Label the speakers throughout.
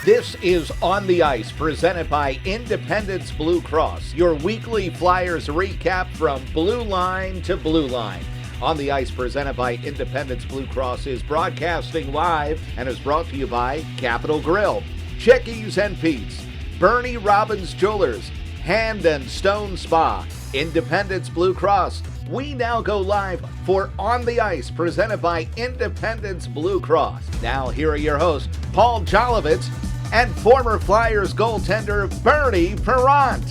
Speaker 1: This is On the Ice, presented by Independence Blue Cross, your weekly Flyers recap from Blue Line to Blue Line. On the Ice, presented by Independence Blue Cross, is broadcasting live and is brought to you by Capital Grill, Chickies and Pete's, Bernie Robbins Jewelers, Hand and Stone Spa, Independence Blue Cross. We now go live for On the Ice, presented by Independence Blue Cross. Now, here are your hosts, Paul Jolovitz and former Flyers goaltender Bernie Parent.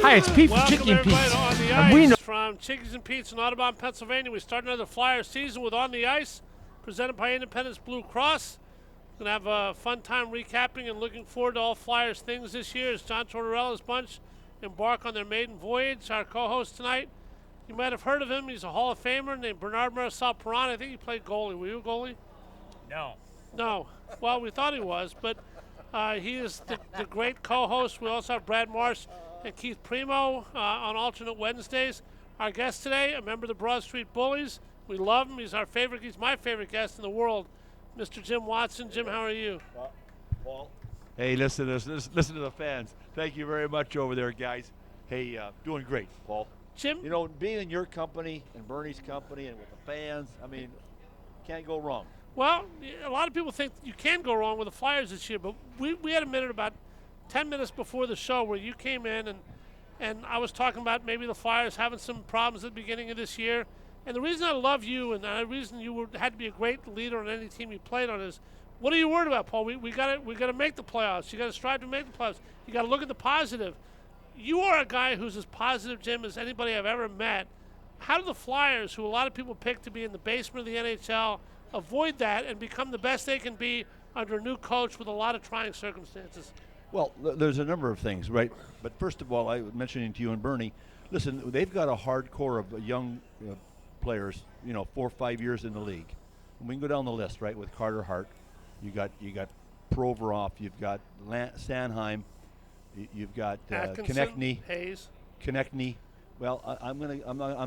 Speaker 2: Hi, it's Pete from
Speaker 3: Welcome
Speaker 2: Chicky and
Speaker 3: everybody
Speaker 2: Pete's.
Speaker 3: to On the
Speaker 2: And we
Speaker 3: Ice
Speaker 2: know
Speaker 3: from Chickies and Pete's in Audubon, Pennsylvania. We start another Flyers season with On the Ice, presented by Independence Blue Cross. We're going to have a fun time recapping and looking forward to all Flyers things this year as John Tortorella's bunch embark on their maiden voyage. Our co-host tonight, you might have heard of him. He's a Hall of Famer named Bernard Marcel Perron. I think he played goalie. Were you a goalie? No. Well, we thought he was, but he is the great co-host. We also have Brad Marsh and Keith Primo on alternate Wednesdays. Our guest today, a member of the Broad Street Bullies. We love him. He's my favorite guest in the world, Mr. Jim Watson. Jim, how are you?
Speaker 4: Paul. Hey, listen to the fans. Thank you very much over there, guys. Hey, doing great, Paul.
Speaker 3: Jim?
Speaker 4: You know, being in your company and Bernie's company and with the fans, I mean, can't go wrong.
Speaker 3: Well, a lot of people think you can go wrong with the Flyers this year, but we had a minute about 10 minutes before the show where you came in and I was talking about maybe the Flyers having some problems at the beginning of this year. And the reason I love you and the reason you had to be a great leader on any team you played on is, what are you worried about, Paul? We got to make the playoffs. You got to strive to make the playoffs. You got to look at the positive. You are a guy who's as positive, Jim, as anybody I've ever met. How do the Flyers, who a lot of people pick to be in the basement of the NHL, avoid that and become the best they can be under a new coach with a lot of trying circumstances?
Speaker 4: Well, there's a number of things, right? But first of all, I was mentioning to you and Bernie, listen, they've got a hardcore of young players, 4 or 5 years in the league. And we can go down the list, right, with Carter Hart. You got Provorov, you've got Sanheim, you've got
Speaker 3: Atkinson, Hayes.
Speaker 4: Konechny. Well, I'm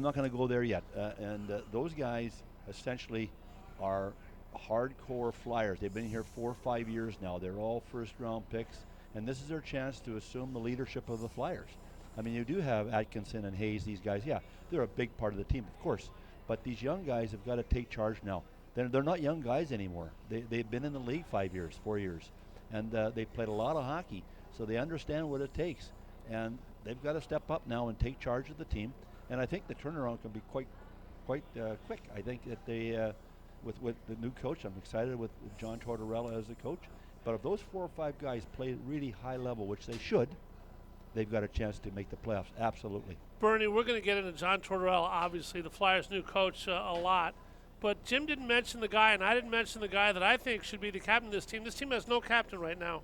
Speaker 4: not gonna go there yet. And those guys essentially are hardcore Flyers. They've been here 4 or 5 years now. They're all first-round picks, and this is their chance to assume the leadership of the Flyers. I mean, you do have Atkinson and Hayes, these guys. Yeah, they're a big part of the team, of course. But these young guys have got to take charge now. They're not young guys anymore. They've been in the league 5 years, 4 years, and they've played a lot of hockey, so they understand what it takes. And they've got to step up now and take charge of the team. And I think the turnaround can be quite quick. I think that they, with the new coach, I'm excited with John Tortorella as the coach. But if those 4 or 5 guys play at really high level, which they should, they've got a chance to make the playoffs. Absolutely.
Speaker 3: Bernie, we're going to get into John Tortorella, obviously, the Flyers' new coach, a lot. But Jim didn't mention the guy, and I didn't mention the guy that I think should be the captain of this team. This team has no captain right now.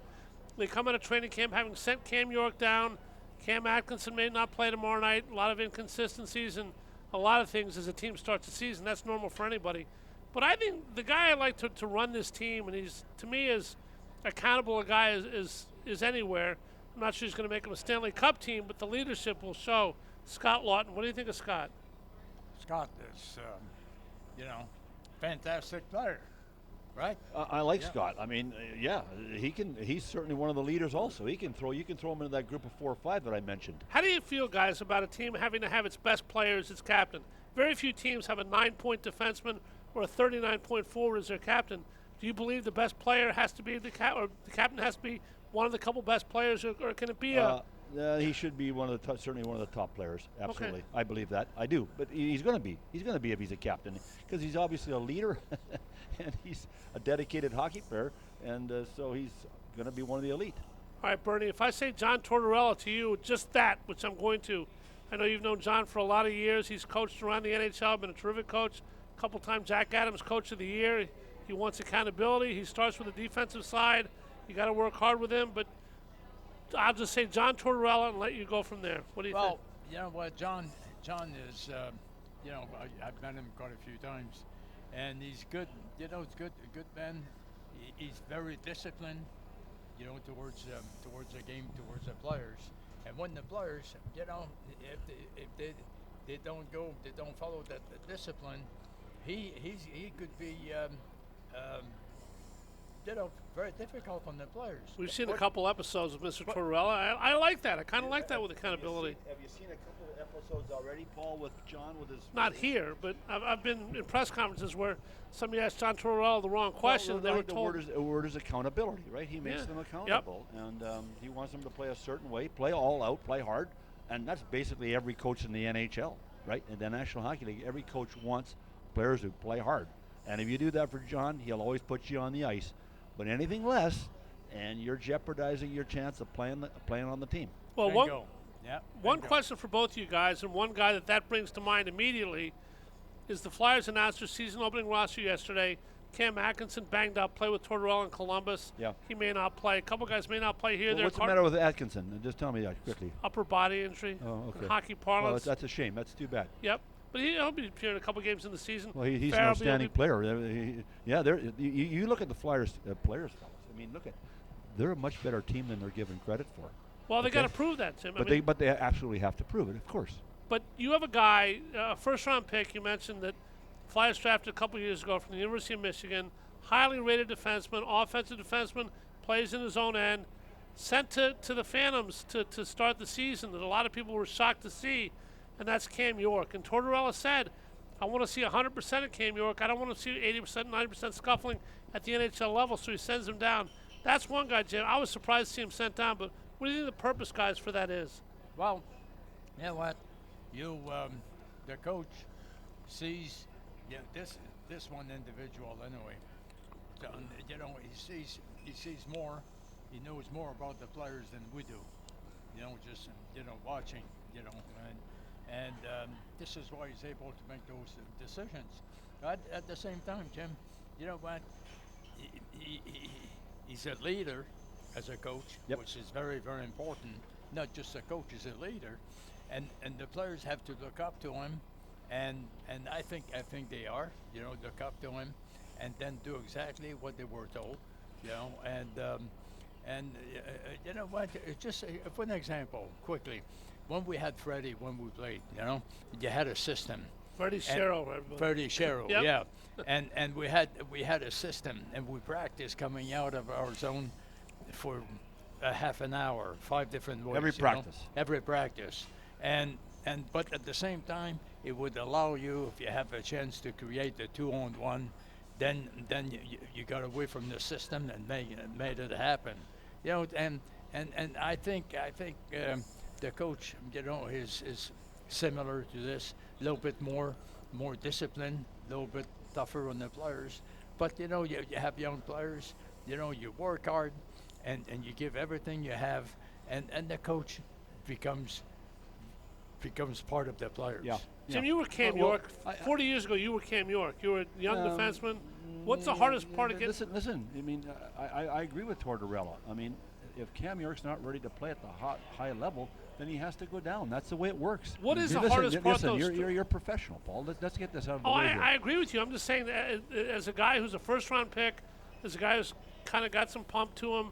Speaker 3: They come out of training camp having sent Cam York down. Cam Atkinson may not play tomorrow night. A lot of inconsistencies and a lot of things as a team starts the season. That's normal for anybody. But I think the guy I like to run this team, and he's, to me, as accountable a guy is anywhere. I'm not sure he's going to make him a Stanley Cup team, but the leadership will show. Scott Lawton, what do you think of Scott?
Speaker 5: Scott is, fantastic player, right?
Speaker 4: I like Scott. I mean, he's certainly one of the leaders also. You can throw him into that group of 4 or 5 that I mentioned.
Speaker 3: How do you feel, guys, about a team having to have its best player as its captain? Very few teams have a 9-point defenseman or a 39-point forward as their captain. Do you believe the best player has to be or the captain has to be one of the couple best players, or can it be
Speaker 4: he should be certainly one of the top players. Absolutely,
Speaker 3: okay.
Speaker 4: I believe that. I do, but he's going to be. He's going to be if he's a captain, because he's obviously a leader, and he's a dedicated hockey player, and so he's going to be one of the elite.
Speaker 3: All right, Bernie. If I say John Tortorella to you, just that, which I'm going to. I know you've known John for a lot of years. He's coached around the NHL, been a terrific coach. A couple times Jack Adams Coach of the Year. He wants accountability. He starts with the defensive side. You got to work hard with him. But I'll just say John Tortorella and let you go from there. What do you think?
Speaker 5: Well, you know what, John is, I've met him quite a few times, and he's good. You know, he's a good man. He's very disciplined. You know, towards the game, towards the players. And when the players, you know, if they don't follow that discipline, he could be, very difficult on the players.
Speaker 3: We've seen a couple episodes of Mr. Tortorella. I like that. I kind of like that with accountability.
Speaker 4: Have you seen a couple of episodes already, Paul, with John with his?
Speaker 3: Not here, but I've been in press conferences where somebody asked John Tortorella the wrong question.
Speaker 4: Well,
Speaker 3: they were
Speaker 4: the
Speaker 3: told.
Speaker 4: word is accountability, right? He makes them accountable, and he wants them to play a certain way, play all out, play hard, and that's basically every coach in the NHL, right? In the National Hockey League, every coach wants players who play hard, and if you do that for John, he'll always put you on the ice. But anything less, and you're jeopardizing your chance of playing on the team.
Speaker 3: Well,
Speaker 5: Bingo.
Speaker 3: one question for both of you guys, and one guy that brings to mind immediately is the Flyers announced their season opening roster yesterday. Cam Atkinson banged up, play with Tortorella in Columbus.
Speaker 4: Yeah.
Speaker 3: He may not play. A couple guys may not play here.
Speaker 4: Well, what's the matter with Atkinson? Just tell me that quickly.
Speaker 3: Upper body injury.
Speaker 4: Oh, okay.
Speaker 3: In hockey
Speaker 4: Well,
Speaker 3: parlance.
Speaker 4: that's a shame. That's too bad.
Speaker 3: Yep. But he'll be appearing a couple games in the season.
Speaker 4: Well, he's an
Speaker 3: Farabee
Speaker 4: outstanding
Speaker 3: will be-
Speaker 4: player. You look at the Flyers players, fellas. I mean, they're a much better team than they're given credit for.
Speaker 3: Well, they
Speaker 4: Okay.
Speaker 3: got to prove that, Tim.
Speaker 4: But they absolutely have to prove it, of course.
Speaker 3: But you have a guy, a first-round pick. You mentioned that Flyers drafted a couple years ago from the University of Michigan, highly rated defenseman, offensive defenseman, plays in his own end, sent to the Phantoms to start the season that a lot of people were shocked to see, and that's Cam York. And Tortorella said, I want to see 100% of Cam York. I don't want to see 80%, 90% scuffling at the NHL level, so he sends him down. That's one guy, Jim. I was surprised to see him sent down, but what do you think the purpose, guys, for that is?
Speaker 5: Well, you know what? The coach sees this one individual anyway. So, you know, he sees more. He knows more about the players than we do. You know, just watching. You know, and this is why he's able to make those decisions. But at the same time, Jim, you know what? He's a leader as a coach,
Speaker 4: Yep.
Speaker 5: which is very, very important. Not just a coach, he's a leader, and the players have to look up to him, and I think they are, you know, look up to him, and then do exactly what they were told, you know, and you know what? It's just for an example, quickly, when we had Freddie, when we played, you know, you had a system.
Speaker 3: Freddie Sherrill.
Speaker 5: Freddie Sherrill,
Speaker 3: Yep.
Speaker 5: yeah, and we had a system, and we practiced coming out of our zone for a half an hour, 5 different ways.
Speaker 4: Every
Speaker 5: you know?
Speaker 4: practice.
Speaker 5: Every practice, but at the same time, it would allow you, if you have a chance to create the 2-on-1, then you got away from the system and made it happen, you know. And I think the coach, you know, is similar to this, a little bit more disciplined, a little bit tougher on the players. But you know, you have young players, you know, you work hard, and you give everything you have, and the coach becomes part of the players.
Speaker 4: Yeah.
Speaker 3: Jim, you were Cam
Speaker 4: Well,
Speaker 3: York. 40 years ago, you were Cam York. You were a young defenseman. What's the hardest part of getting?
Speaker 4: Listen. I mean, I agree with Tortorella. I mean, if Cam York's not ready to play at the high level, then he has to go down. That's the way it works.
Speaker 3: What is the
Speaker 4: Listen,
Speaker 3: hardest part,
Speaker 4: Listen,
Speaker 3: though,
Speaker 4: you're a professional, Paul. Let's get this out of the
Speaker 3: Oh,
Speaker 4: way here.
Speaker 3: I agree with you. I'm just saying that as a guy who's a first-round pick, as a guy who's kind of got some pump to him,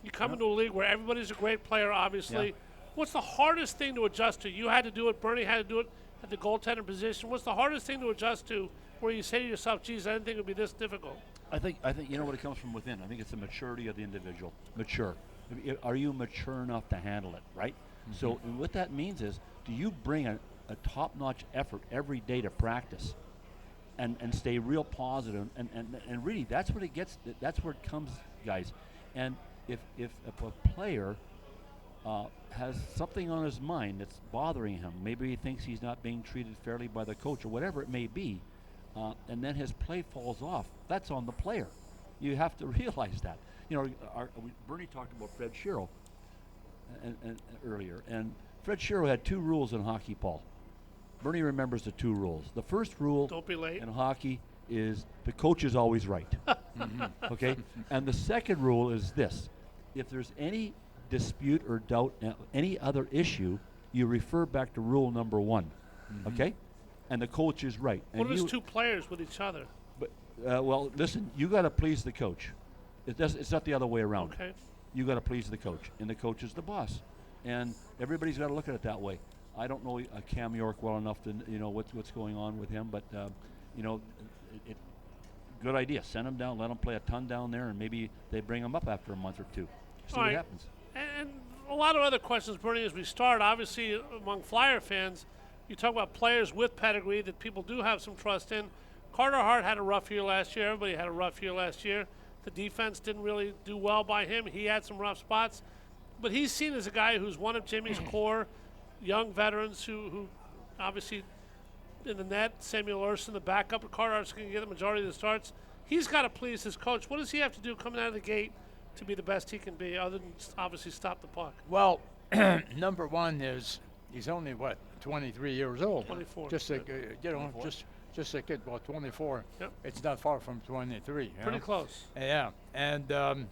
Speaker 3: you come into a league where everybody's a great player, obviously.
Speaker 4: Yeah.
Speaker 3: What's the hardest thing to adjust to? You had to do it. Bernie had to do it at the goaltender position. What's the hardest thing to adjust to where you say to yourself, geez, I didn't think it would be this difficult?
Speaker 4: I think you know what, it comes from within. I think it's the maturity of the individual. Mature. Are you mature enough to handle it, right?
Speaker 5: Mm-hmm.
Speaker 4: So what that means is, do you bring a top-notch effort every day to practice and stay real positive? And really, that's what it gets. That's where it comes, guys. And if a player has something on his mind that's bothering him, maybe he thinks he's not being treated fairly by the coach or whatever it may be, and then his play falls off, that's on the player. You have to realize that. You know, Bernie talked about Fred Sherrill and earlier, and Fred Sherrill had 2 rules in hockey, Paul. Bernie remembers the 2 rules. The first rule
Speaker 3: Don't be late.
Speaker 4: in hockey is the coach is always right. Okay? And the second rule is this. If there's any dispute or doubt, any other issue, you refer back to rule number 1. Okay? And the coach is right.
Speaker 3: What
Speaker 4: And
Speaker 3: if it's two players with each other?
Speaker 4: But, well, listen, you got to please the coach. It's not the other way around.
Speaker 3: Okay.
Speaker 4: You got to please the coach, and the coach is the boss. And everybody's got to look at it that way. I don't know Cam York well enough to know what's going on with him, but good idea. Send him down, let him play a ton down there, and maybe they bring him up after a month or two. See what happens.
Speaker 3: And a lot of other questions, Bernie, as we start. Obviously, among Flyer fans, you talk about players with pedigree that people do have some trust in. Carter Hart had a rough year last year. Everybody had a rough year last year. The defense didn't really do well by him. He had some rough spots. But he's seen as a guy who's one of Jimmy's core young veterans who obviously in the net, Samuel Urson, the backup, and Carter Hart's going to get the majority of the starts. He's got to please his coach. What does he have to do coming out of the gate to be the best he can be, other than obviously stop the puck?
Speaker 5: Well, number one is he's only, 23 years old.
Speaker 3: 24.
Speaker 5: Just a, just a kid, 24.
Speaker 3: Yep.
Speaker 5: It's not far from 23.
Speaker 3: Pretty close.
Speaker 5: Yeah, and you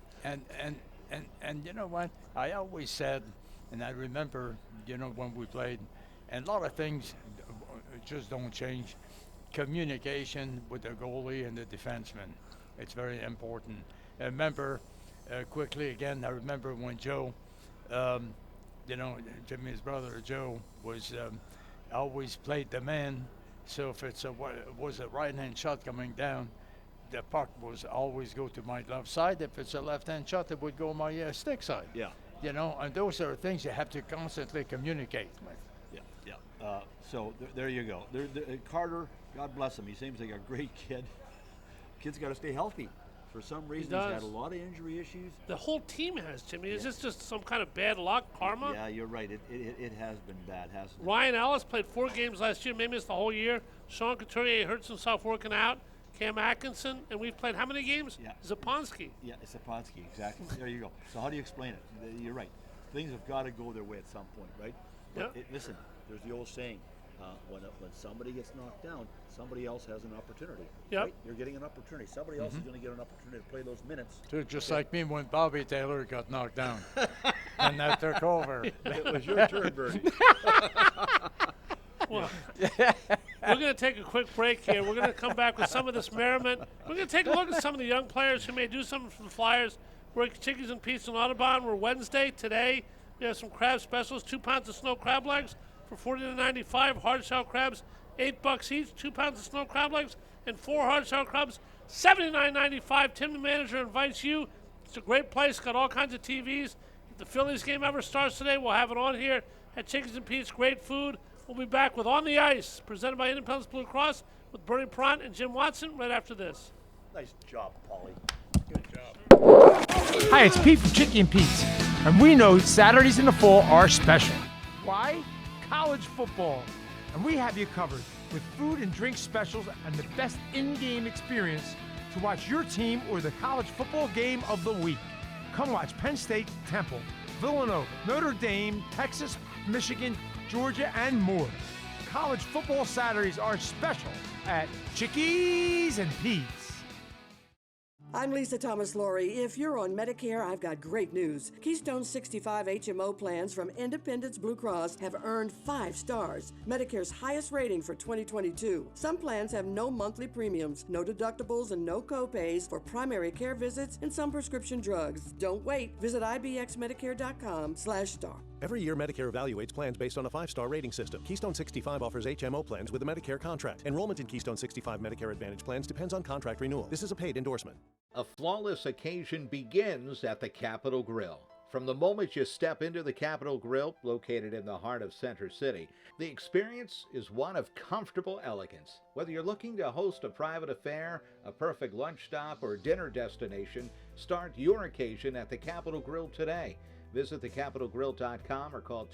Speaker 5: know what? I always said, and I remember, when we played, and a lot of things just don't change. Communication with the goalie and the defenseman, it's very important. I remember quickly again. I remember when Joe, Jimmy's brother Joe was always played the man. So if it was a right-hand shot coming down, the puck was always go to my left side. If it's a left-hand shot, it would go my stick side.
Speaker 4: Yeah.
Speaker 5: And those are things you have to constantly communicate.
Speaker 4: Yeah. So there you go. Carter, God bless him. He seems like a great kid. Kid's got to stay healthy. For some reason, he's had a lot of injury issues.
Speaker 3: The whole team has, Jimmy. Is this just some kind of bad luck, karma?
Speaker 4: Yeah, you're right. It has been bad, hasn't it?
Speaker 3: Ryan Ellis played 4 games last year, maybe missed the whole year. Sean Couturier hurts himself working out. Cam Atkinson, and we've played how many games?
Speaker 4: Yeah.
Speaker 3: Zaponsky.
Speaker 4: Yeah, it's Saponsky, exactly. There you go. So how do you explain it? You're right. Things have got to go their way at some point, right? But
Speaker 3: Yeah.
Speaker 4: Listen, there's the old saying, when somebody gets knocked down, somebody else has an opportunity.
Speaker 3: Yep.
Speaker 4: Right? You're getting an opportunity. Somebody else is going to get an opportunity to play those minutes.
Speaker 5: Just like me when Bobby Taylor got knocked down, and that took over.
Speaker 4: It was your turn, Bernie.
Speaker 3: Well, we're going to take a quick break here. We're going to come back with some of this merriment. We're going to take a look at some of the young players who may do something for the Flyers. We're at Chickies and Pete's in Audubon. We're Wednesday. Today, we have some crab specials, 2 pounds of snow crab legs for $40.95. Hard shell crabs, $8 each. 2 pounds of snow crab legs and 4 hard shell crabs, $79.95. Tim, the manager, invites you. It's a great place. Got all kinds of TVs. If the Phillies game ever starts today, we'll have it on here at Chickies and Pete's. Great food. We'll be back with On the Ice, presented by Independence Blue Cross, with Bernie Pront and Jim Watson right after this.
Speaker 4: Nice job, Paulie.
Speaker 3: Good job.
Speaker 2: Hi, it's Pete from Chicky and Pete's, and we know Saturdays in the fall are special. Why? College football. And we have you covered with food and drink specials and the best in-game experience to watch your team or the college football game of the week. Come watch Penn State, Temple, Villanova, Notre Dame, Texas, Michigan, Georgia, and more. College football Saturdays are special at Chickies and Pete's.
Speaker 6: I'm Lisa Thomas-Laurie. If you're on Medicare, I've got great news. Keystone 65 HMO plans from Independence Blue Cross have earned 5 stars, Medicare's highest rating for 2022. Some plans have no monthly premiums, no deductibles, and no copays for primary care visits and some prescription drugs. Don't wait. Visit ibxmedicare.com/star.
Speaker 7: Every year, Medicare evaluates plans based on a 5-star rating system. Keystone 65 offers HMO plans with a Medicare contract. Enrollment in Keystone 65 Medicare Advantage plans depends on contract renewal. This is a paid endorsement.
Speaker 1: A flawless occasion begins at the Capitol Grill. From the moment you step into the Capitol Grill, located in the heart of Center City, the experience is one of comfortable elegance. Whether you're looking to host a private affair, a perfect lunch stop, or dinner destination, start your occasion at the Capitol Grill today. Visit thecapitolgrill.com or call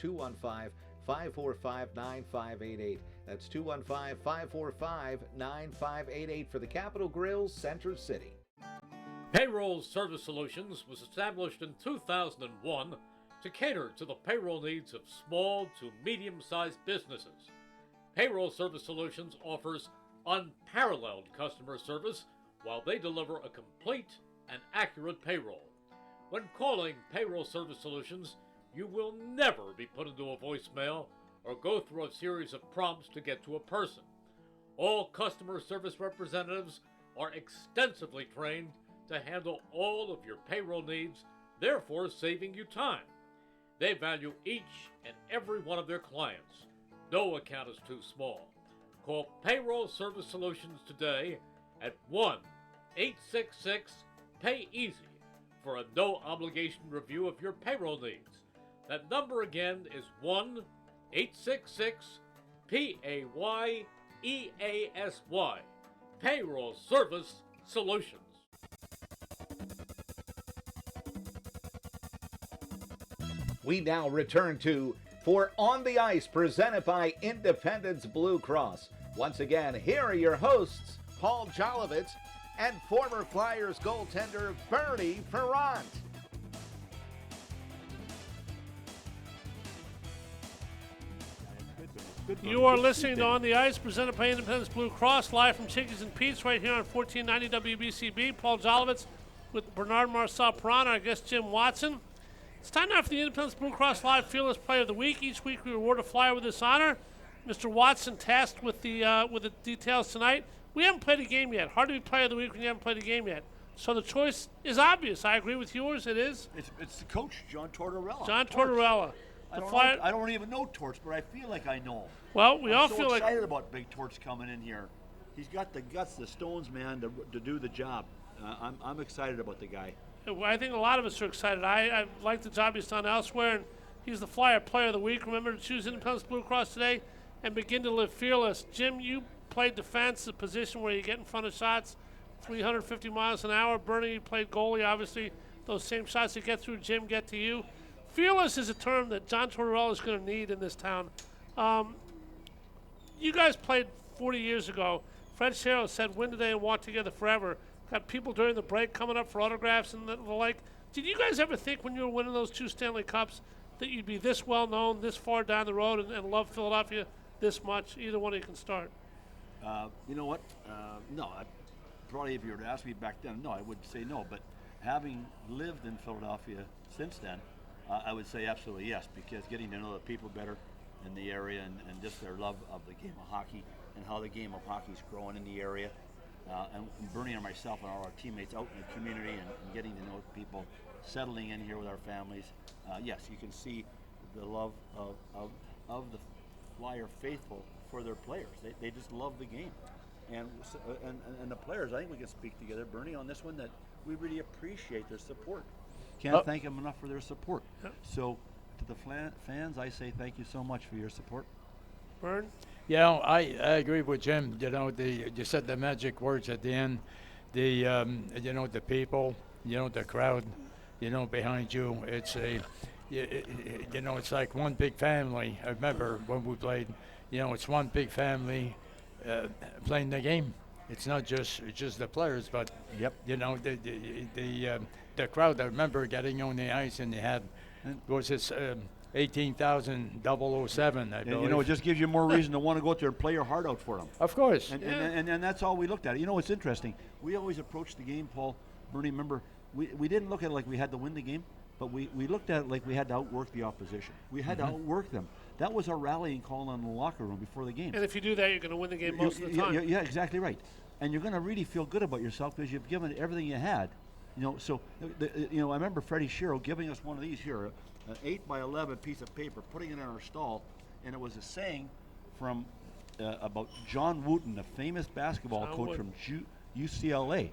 Speaker 1: 215-545-9588. That's 215-545-9588 for the Capitol Grill, Center City.
Speaker 8: Payroll Service Solutions was established in 2001 to cater to the payroll needs of small to medium-sized businesses. Payroll Service Solutions offers unparalleled customer service while they deliver a complete and accurate payroll. When calling Payroll Service Solutions, you will never be put into a voicemail or go through a series of prompts to get to a person. All customer service representatives are extensively trained to handle all of your payroll needs, therefore saving you time. They value each and every one of their clients. No account is too small. Call Payroll Service Solutions today at 1-866-PAY-EASY for a no-obligation review of your payroll needs. That number again is 1-866-PAYEASY. Payroll Service Solutions.
Speaker 1: We now return to For On the Ice, presented by Independence Blue Cross. Once again, here are your hosts, Paul Jolovitz and former Flyers goaltender Bernie Ferrant.
Speaker 3: You are listening to On the Ice, presented by Independence Blue Cross, live from Chickies and Pete's right here on 1490 WBCB. Paul Jolovitz with Bernard Marcel Perron, our guest Jim Watson. It's time now for the Independence Blue Cross Live Fearless Player of the Week. Each week we reward a Flyer with this honor. Mr. Watson tasked with the details tonight. We haven't played a game yet. Hard to be Player of the Week when you haven't played a game yet. So the choice is obvious. I agree with yours. It is.
Speaker 4: It's the coach, John Tortorella.
Speaker 3: John Tortorella.
Speaker 4: I don't even know Torts, but I feel like I know him.
Speaker 3: Well, we all
Speaker 4: so
Speaker 3: feel like
Speaker 4: excited about Big Torts coming in here. He's got the guts, the stones, man, to do the job. I'm excited about the guy.
Speaker 3: I think a lot of us are excited. I like the job he's done elsewhere, and he's the Flyer Player of the Week. Remember to choose Independence Blue Cross today and begin to live fearless. Jim, you played defense, a position where you get in front of shots 350 miles an hour. Bernie, you played goalie. Obviously, those same shots that get through Jim get to you. Fearless is a term that John Tortorella is going to need in this town. You guys played 40 years ago. Fred Sherrill said, win today and walk together forever. Got people during the break coming up for autographs and the like. Did you guys ever think when you were winning those 2 Stanley Cups that you'd be this well known, this far down the road, and love Philadelphia this much? Either one of you can start.
Speaker 4: You know what? No. Probably if you were to ask me back then, no, I would say no. But having lived in Philadelphia since then, I would say absolutely yes, because getting to know the people better in the area and just their love of the game of hockey and how the game of hockey is growing in the area. And Bernie and myself and all our teammates out in the community and getting to know people, settling in here with our families. Yes, you can see the love of the Flyer faithful for their players. They just love the game. And the players, I think we can speak together, Bernie, on this one, that we really appreciate their support. Can't thank them enough for their support.
Speaker 3: Yep.
Speaker 4: So to the fans, I say thank you so much for your support.
Speaker 3: Bern?
Speaker 5: Yeah, I agree with Jim. You know, you said the magic words at the end. The people, the crowd, behind you. It's it's like one big family. I remember when we played. It's one big family playing the game. It's not just the players, but
Speaker 4: Yep.
Speaker 5: The crowd. I remember getting on the ice and they had 18,007, I believe.
Speaker 4: It just gives you more reason to want to go out there and play your heart out for them.
Speaker 5: Of course.
Speaker 4: And that's all we looked at. It's interesting. We always approached the game, Paul, Bernie, remember, we didn't look at it like we had to win the game, but we looked at it like we had to outwork the opposition. We had to outwork them. That was our rallying call in the locker room before the game.
Speaker 3: And if you do that, you're going to win the game most of the time.
Speaker 4: Yeah, exactly right. And you're going to really feel good about yourself because you've given everything you had. So I remember Freddie Sherrill giving us one of these here, an 8x11 piece of paper, putting it in our stall, and it was a saying from about John Wooten, a famous basketball coach from UCLA.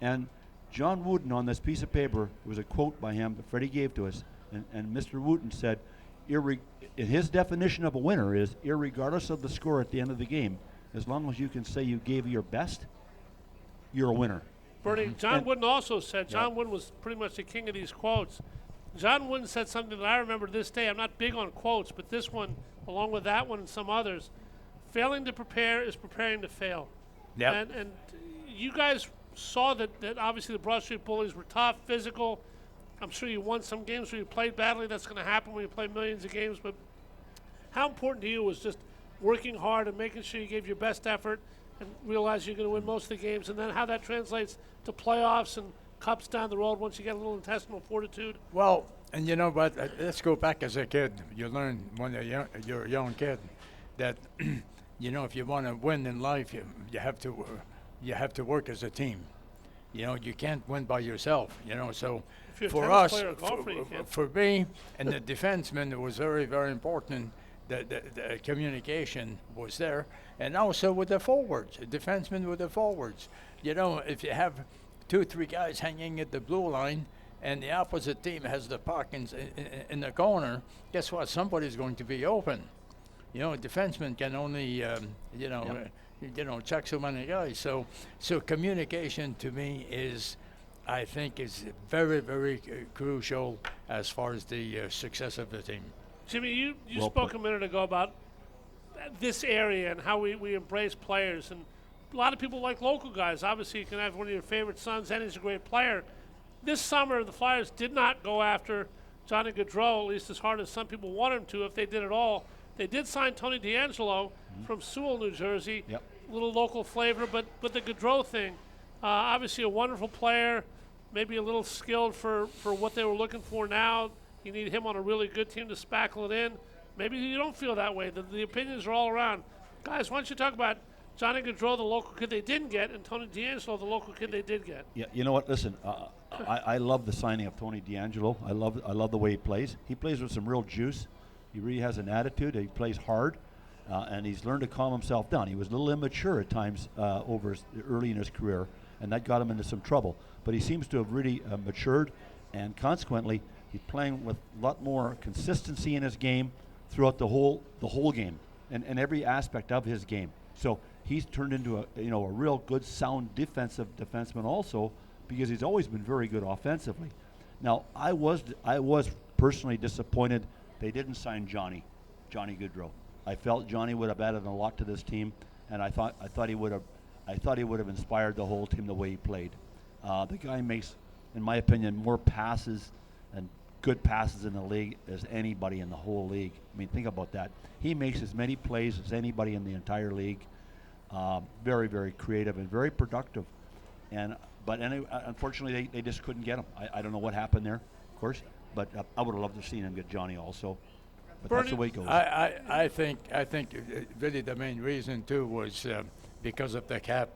Speaker 4: And John Wooten, on this piece of paper, it was a quote by him that Freddie gave to us, and Mr. Wooten said, his definition of a winner is, irregardless of the score at the end of the game, as long as you can say you gave your best, you're a winner.
Speaker 3: Bernie, John Wooden also said, John Wooden was pretty much the king of these quotes. John Wooden said something that I remember to this day. I'm not big on quotes, but this one, along with that one and some others, failing to prepare is preparing to fail.
Speaker 5: Yep.
Speaker 3: And you guys saw that obviously the Broad Street Bullies were tough, physical. I'm sure you won some games where you played badly. That's going to happen when you play millions of games. But how important to you was just working hard and making sure you gave your best effort and realize you're going to win most of the games, and then how that translates to playoffs and cups down the road once you get a little intestinal fortitude.
Speaker 5: Well, and you know what? Let's go back as a kid. You learn when you're a young kid that if you want to win in life, you have to work as a team. You can't win by yourself. So
Speaker 3: If you're a
Speaker 5: for
Speaker 3: tennis
Speaker 5: us,
Speaker 3: player or golfer, you can't.
Speaker 5: for me, and the defenseman, it was very, very important that the communication was there, and also with the forwards, the defenseman with the forwards. If you have 2-3 guys hanging at the blue line, and the opposite team has the puck in the corner, guess what? Somebody's going to be open. A defenseman can only, check so many guys. So communication to me I think is very, very crucial as far as the success of the team.
Speaker 3: Jimmy, you
Speaker 4: Well
Speaker 3: spoke
Speaker 4: put.
Speaker 3: a minute ago about this area and how we embrace players. And a lot of people like local guys. Obviously, you can have one of your favorite sons, and he's a great player. This summer, the Flyers did not go after Johnny Gaudreau, at least as hard as some people wanted him to, if they did at all. They did sign Tony DeAngelo from Sewell, New Jersey.
Speaker 4: Yep.
Speaker 3: A little local flavor, but the Gaudreau thing, obviously a wonderful player, maybe a little skilled for what they were looking for now. You need him on a really good team to spackle it in. Maybe you don't feel that way. The opinions are all around. Guys, why don't you talk about Johnny Gaudreau, the local kid they didn't get, and Tony DeAngelo, the local kid they did get?
Speaker 4: Yeah, you know what? Listen, I love the signing of Tony DeAngelo. I love the way he plays. He plays with some real juice. He really has an attitude. He plays hard, and he's learned to calm himself down. He was a little immature at times early in his career, and that got him into some trouble. But he seems to have really matured, and consequently, he's playing with a lot more consistency in his game throughout the whole game and every aspect of his game. So he's turned into a real good, sound defenseman also, because he's always been very good offensively. Now, I was personally disappointed they didn't sign Johnny Gaudreau. I felt Johnny would have added a lot to this team, and I thought he would have inspired the whole team the way he played. The guy makes, in my opinion, more passes and good passes in the league as anybody in the whole league. I mean, think about that. He makes as many plays as anybody in the entire league. Very, very creative and very productive. But unfortunately, they just couldn't get him. I don't know what happened there, of course, but I would have loved to have seen him get Johnny also. But that's the way it goes.
Speaker 5: I think really the main reason too was because of the cap.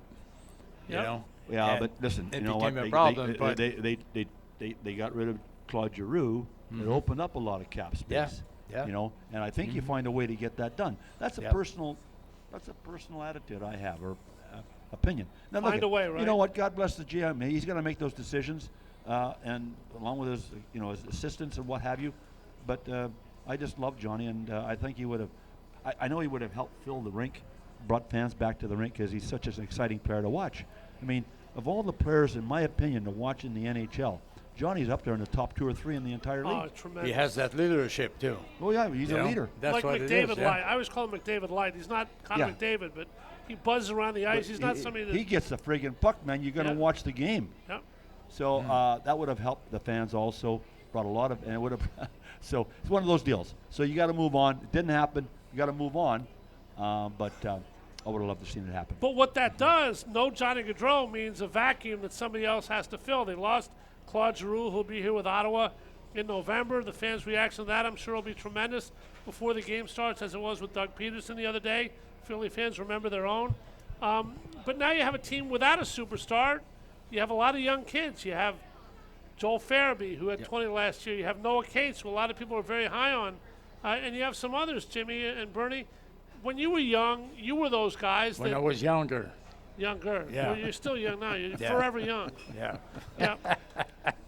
Speaker 3: Yep.
Speaker 4: Yeah,
Speaker 5: and
Speaker 4: but listen,
Speaker 5: it
Speaker 4: you know
Speaker 5: became
Speaker 4: what?
Speaker 5: a problem, but
Speaker 4: They got rid of Claude Giroux. It opened up a lot of cap space.
Speaker 5: Yeah.
Speaker 4: And I think you find a way to get that done. That's a personal attitude I have, or opinion. Now,
Speaker 3: Find a way, right?
Speaker 4: You know what? God bless the GM. He's going to make those decisions, and along with his his assistants and what have you. But I just love Johnny, and I think he would have. I know he would have helped fill the rink, brought fans back to the rink, because he's such an exciting player to watch. I mean, of all the players, in my opinion, to watch in the NHL, Johnny's up there in the top 2 or 3 in the entire league.
Speaker 3: Oh, tremendous.
Speaker 5: He has that leadership too.
Speaker 4: Oh yeah, he's a leader.
Speaker 5: That's
Speaker 3: like
Speaker 5: what
Speaker 3: McDavid
Speaker 5: it is.
Speaker 3: Light. I always call him McDavid Light. He's not Connor McDavid, but he buzzes around the ice. He's not somebody that...
Speaker 4: He gets the friggin' puck, man. You're going to watch the game.
Speaker 3: Yep.
Speaker 4: So that would have helped the fans also. Brought a lot of, and it would have. So it's one of those deals. So you got to move on. It didn't happen. You got to move on. But I would have loved to have seen it happen.
Speaker 3: But what that does, no Johnny Gaudreau, means a vacuum that somebody else has to fill. They lost Claude Giroux, who'll be here with Ottawa in November. The fans' reaction to that, I'm sure, will be tremendous before the game starts, as it was with Doug Peterson the other day. Philly fans remember their own. But now you have a team without a superstar. You have a lot of young kids. You have Joel Farabee, who had 20 last year. You have Noah Cates, who a lot of people are very high on. And you have some others, Jimmy and Bernie. When you were young, you were those guys.
Speaker 5: When I was younger.
Speaker 3: Younger.
Speaker 5: Yeah.
Speaker 3: You're still young now. You're forever young.
Speaker 5: Yeah.
Speaker 3: Yeah.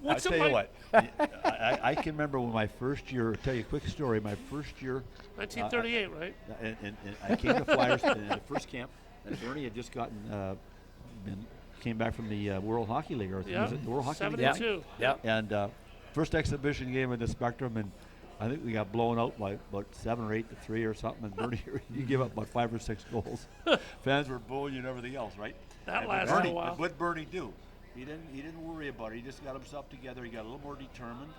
Speaker 4: I'll tell you what. I can remember when my first year. I'll tell you a quick story. My first year.
Speaker 3: 1938, right?
Speaker 4: And I came to Flyers in the first camp, and Bernie had just came back from the World Hockey League, or was it the World Hockey League?
Speaker 3: 72.
Speaker 5: Yeah.
Speaker 4: And first exhibition game in the Spectrum, and I think we got blown out by about 7 or 8 to 3 or something. And Bernie, you gave up about 5 or 6 goals. Fans were booing and everything else, right?
Speaker 3: That lasted a while.
Speaker 4: What Bernie do? He didn't worry about it. He just got himself together. He got a little more determined,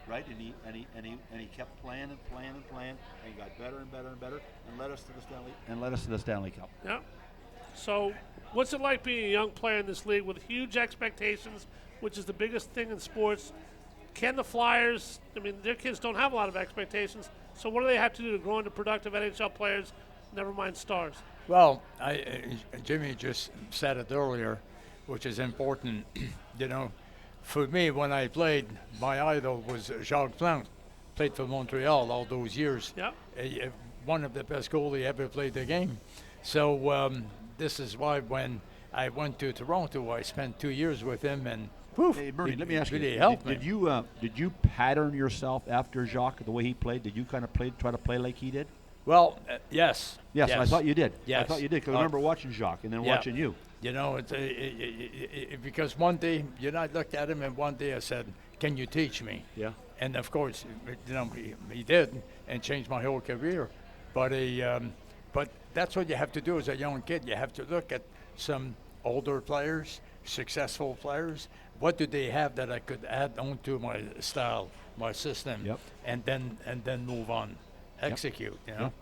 Speaker 4: right? And he kept playing and playing and playing, and he got better and better and better, and led us to the Stanley Cup.
Speaker 3: Yeah. So what's it like being a young player in this league with huge expectations, which is the biggest thing in sports? Can the Flyers, I mean, their kids don't have a lot of expectations, so what do they have to do to grow into productive NHL players, never mind stars?
Speaker 5: Well, Jimmy just said it earlier, which is important. For me, when I played, my idol was Jacques Plante. Played for Montreal all those years.
Speaker 3: Yep.
Speaker 5: One of the best goalie ever played the game. So this is why when I went to Toronto, I spent 2 years with him, and poof,
Speaker 4: Hey, Bernie, let me ask
Speaker 5: really
Speaker 4: you.
Speaker 5: helped
Speaker 4: Did
Speaker 5: me.
Speaker 4: you pattern yourself after Jacques the way he played? Did you kind of try to play like he did?
Speaker 5: Well, yes.
Speaker 4: Yes, I thought you did. I
Speaker 5: Yes.
Speaker 4: thought you did because I remember watching Jacques and then
Speaker 5: Yeah.
Speaker 4: watching you.
Speaker 5: Because one day, I looked at him, and one day I said, "Can you teach me?"
Speaker 4: Yeah.
Speaker 5: And of course, he did, and changed my whole career. But that's what you have to do as a young kid. You have to look at some older players, successful players. What do they have that I could add on to my style, my system,
Speaker 4: Yep.
Speaker 5: and then move on, execute.
Speaker 4: Yep.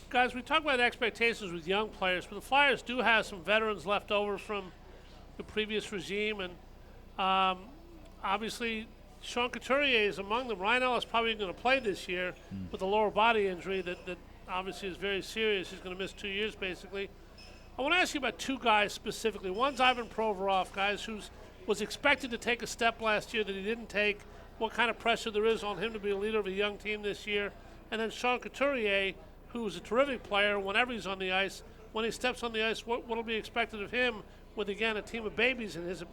Speaker 3: Guys, we talk about expectations with young players, but the Flyers do have some veterans left over from the previous regime, and obviously Sean Couturier is among them. Ryan Ellis probably going to play this year with a lower body injury that obviously is very serious. He's going to miss 2 years, basically. I want to ask you about two guys specifically. One's Ivan Provorov, guys, who was expected to take a step last year that he didn't take, what kind of pressure there is on him to be a leader of a young team this year. And then Sean Couturier, who's a terrific player whenever he's on the ice. When he steps on the ice, what will be expected of him with, again, a team of babies in his,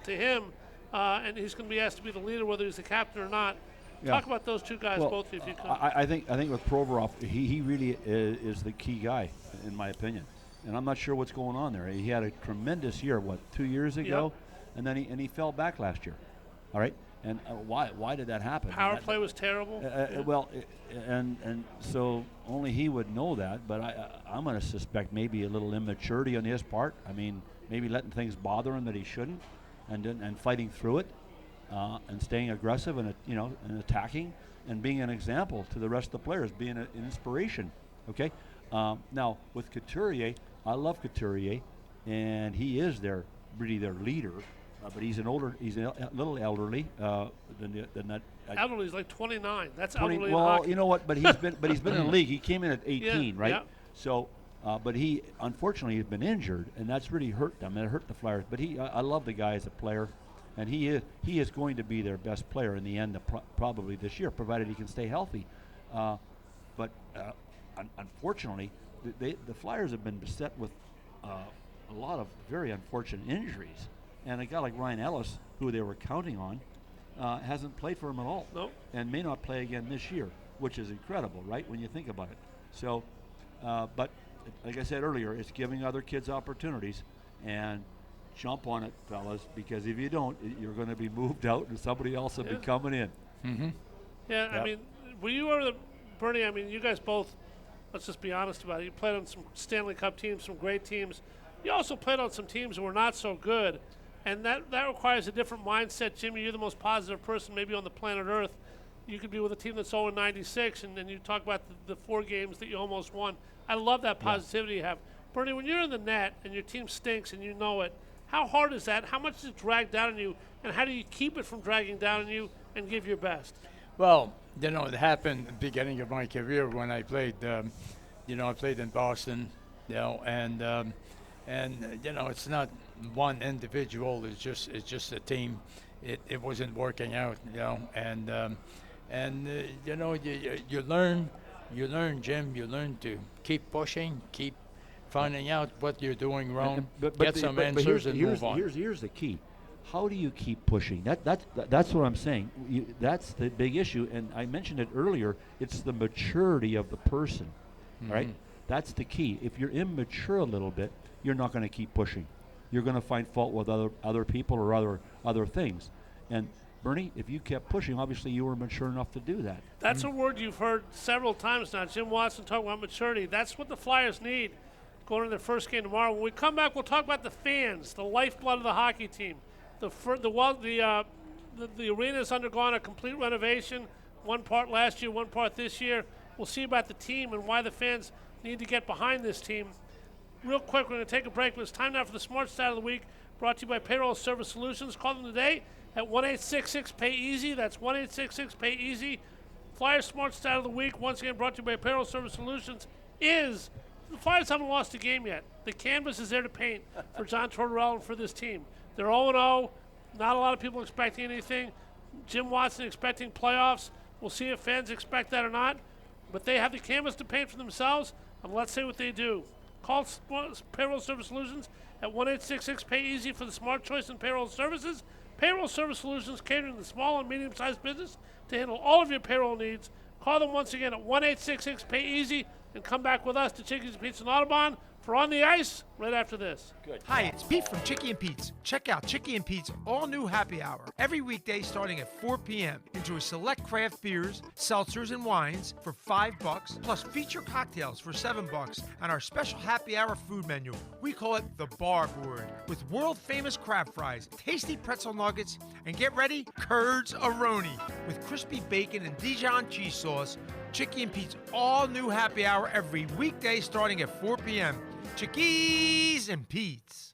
Speaker 3: to him, and he's going to be asked to be the leader whether he's the captain or not.
Speaker 4: Yeah.
Speaker 3: Talk about those two guys,
Speaker 4: Well,
Speaker 3: both of you, if you could.
Speaker 4: I think with Provorov, he really is the key guy, in my opinion. And I'm not sure what's going on there. He had a tremendous year, 2 years ago, and then he fell back last year. All right, and why did that happen?
Speaker 3: Power play was terrible.
Speaker 4: Well, and so only he would know that. But I'm going to suspect maybe a little immaturity on his part. I mean, maybe letting things bother him that he shouldn't, and fighting through it, and staying aggressive and and attacking and being an example to the rest of the players, being an inspiration. Okay. Now with Couturier, I love Couturier, and he is really their leader. But he's a little elderly than that.
Speaker 3: Elderly's like 29. That's
Speaker 4: 20,
Speaker 3: elderly in
Speaker 4: well,
Speaker 3: hockey.
Speaker 4: you know what? But he's been in the league. He came in at 18,
Speaker 3: Yeah,
Speaker 4: right?
Speaker 3: yeah.
Speaker 4: So, but he unfortunately has been injured, and that's really hurt them. It hurt the Flyers. But I love the guy as a player, and he is going to be their best player in the end, probably this year, provided he can stay healthy. But unfortunately, the Flyers have been beset with a lot of very unfortunate injuries. And a guy like Ryan Ellis, who they were counting on, hasn't played for him at all.
Speaker 3: Nope.
Speaker 4: And may not play again this year, which is incredible, right, when you think about it. So, but like I said earlier, it's giving other kids opportunities, and jump on it, fellas, because if you don't, you're going to be moved out and somebody else will be coming in.
Speaker 5: Mm-hmm.
Speaker 3: Yeah, I
Speaker 4: Yep.
Speaker 3: mean, were you ever Bernie, I mean, you guys both, let's just be honest about it. You played on some Stanley Cup teams, some great teams. You also played on some teams that were not so good. And that requires a different mindset. Jimmy, you're the most positive person maybe on the planet Earth. You could be with a team that's 0-96, and then you talk about the 4 games that you almost won. I love that positivity you have. Bernie, when you're in the net and your team stinks and you know it, how hard is that? How much does it drag down on you? And how do you keep it from dragging down on you and give your best?
Speaker 5: Well, it happened at the beginning of my career when I played, I played in Boston, and it's not one individual. It's just a team. It wasn't working out, you learn, Jim. You learn to keep pushing, keep finding out what you're doing wrong, get some answers, and move on.
Speaker 4: Here's the key. How do you keep pushing? That's what I'm saying. That's the big issue, and I mentioned it earlier. It's the maturity of the person, right? That's the key. If you're immature a little bit, you're not going to keep pushing. You're going to find fault with other people or other things. And Bernie, if you kept pushing, obviously you were mature enough to do that.
Speaker 3: That's a word you've heard several times now. Jim Watson talking about maturity. That's what the Flyers need going into their first game tomorrow. When we come back, we'll talk about the fans, the lifeblood of the hockey team. The arena's undergone a complete renovation, one part last year, one part this year. We'll see about the team and why the fans need to get behind this team. Real quick, we're going to take a break, but it's time now for the Smart Stat of the Week, brought to you by Payroll Service Solutions. Call them today at 1-866-PAY-EASY. That's 1-866-PAY-EASY. Flyers Smart Stat of the Week, once again brought to you by Payroll Service Solutions, is the Flyers haven't lost a game yet. The canvas is there to paint for John Tortorella and for this team. They're 0-0. Not a lot of people expecting anything. Jim Watson expecting playoffs. We'll see if fans expect that or not. But they have the canvas to paint for themselves, and let's see what they do. Call Payroll Service Solutions at 1-866-PAY-EASY for the smart choice in payroll services. Payroll Service Solutions catering to the small and medium-sized business to handle all of your payroll needs. Call them once again at 1-866-PAY-EASY and come back with us to Chickies Pizza and Audubon for On the Ice right after this.
Speaker 4: Good.
Speaker 2: Hi, it's Pete from Chickie and Pete's. Check out Chickie and Pete's all-new happy hour every weekday starting at 4 p.m. Enjoy select craft beers, seltzers, and wines for $5, plus feature cocktails for $7 on our special happy hour food menu. We call it the Bar Board, with world-famous crab fries, tasty pretzel nuggets, and get ready, Curds-A-Roni, with crispy bacon and Dijon cheese sauce. Chickie and Pete's all-new happy hour every weekday starting at 4 p.m. Chickies and Pete's.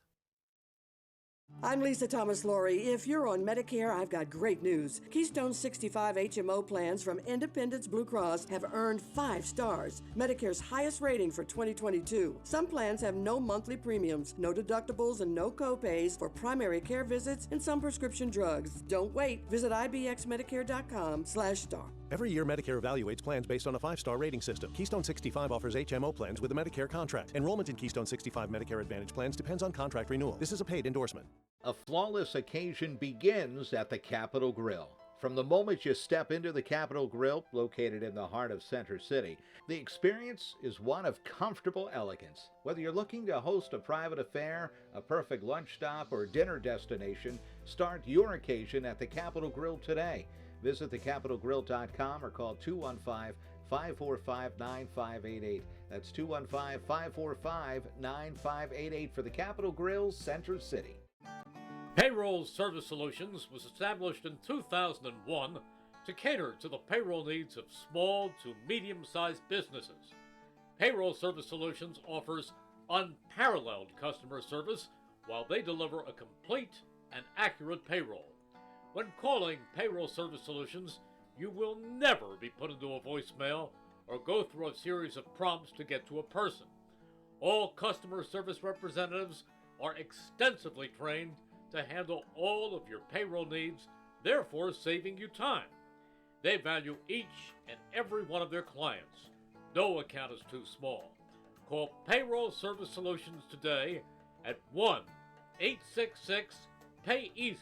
Speaker 6: I'm Lisa Thomas Laurie. If you're on Medicare, I've got great news. Keystone 65 HMO plans from Independence Blue Cross have earned 5 stars, Medicare's highest rating for 2022. Some plans have no monthly premiums, no deductibles, and no copays for primary care visits and some prescription drugs. Don't wait. Visit ibxmedicare.com/star.
Speaker 7: Every year, Medicare evaluates plans based on a 5-star rating system. Keystone 65 offers HMO plans with a Medicare contract. Enrollment in Keystone 65 Medicare Advantage plans depends on contract renewal. This is a paid endorsement.
Speaker 1: A flawless occasion begins at the Capitol Grill. From the moment you step into the Capitol Grill, located in the heart of Center City, the experience is one of comfortable elegance. Whether you're looking to host a private affair, a perfect lunch stop, or dinner destination, start your occasion at the Capitol Grill today. Visit thecapitolgrill.com or call 215-545-9588. That's 215-545-9588 for the Capitol Grill, Center City.
Speaker 8: Payroll Service Solutions was established in 2001 to cater to the payroll needs of small to medium-sized businesses. Payroll Service Solutions offers unparalleled customer service while they deliver a complete and accurate payroll. When calling Payroll Service Solutions, you will never be put into a voicemail or go through a series of prompts to get to a person. All customer service representatives are extensively trained to handle all of your payroll needs, therefore saving you time. They value each and every one of their clients. No account is too small. Call Payroll Service Solutions today at 1-866-PAY-EASY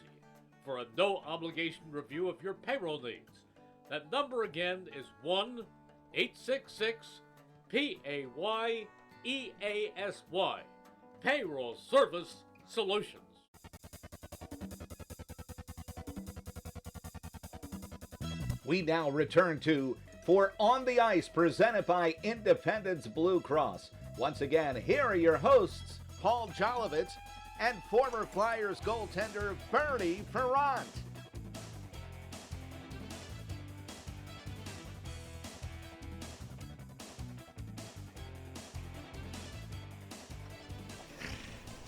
Speaker 8: for a no-obligation review of your payroll needs. That number again is 1-866-PAYEASY. Payroll Service Solutions.
Speaker 1: We now return to For On the Ice, presented by Independence Blue Cross. Once again, here are your hosts, Paul Jolovitz and former Flyers goaltender Bernie Ferrant.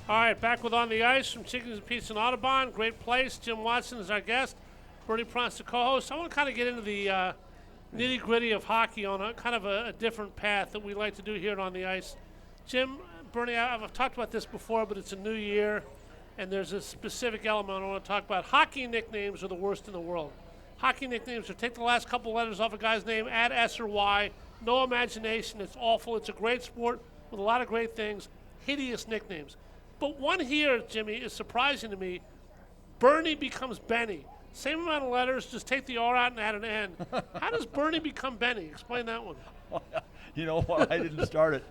Speaker 3: All right, back with On the Ice from Chickies and Pizza and Audubon. Great place. Jim Watson is our guest. Bernie Ferrant's the co-host. I want to kind of get into the nitty-gritty of hockey on a kind of a different path that we like to do here at On the Ice. Jim, Bernie, I've talked about this before, but it's a new year, and there's a specific element I want to talk about. Hockey nicknames are the worst in the world. Hockey nicknames are take the last couple letters off a guy's name, add S or Y, no imagination. It's awful. It's a great sport with a lot of great things. Hideous nicknames. But one here, Jimmy, is surprising to me. Bernie becomes Benny. Same amount of letters, just take the R out and add an N. How does Bernie become Benny? Explain that one.
Speaker 4: You know what? I didn't start it,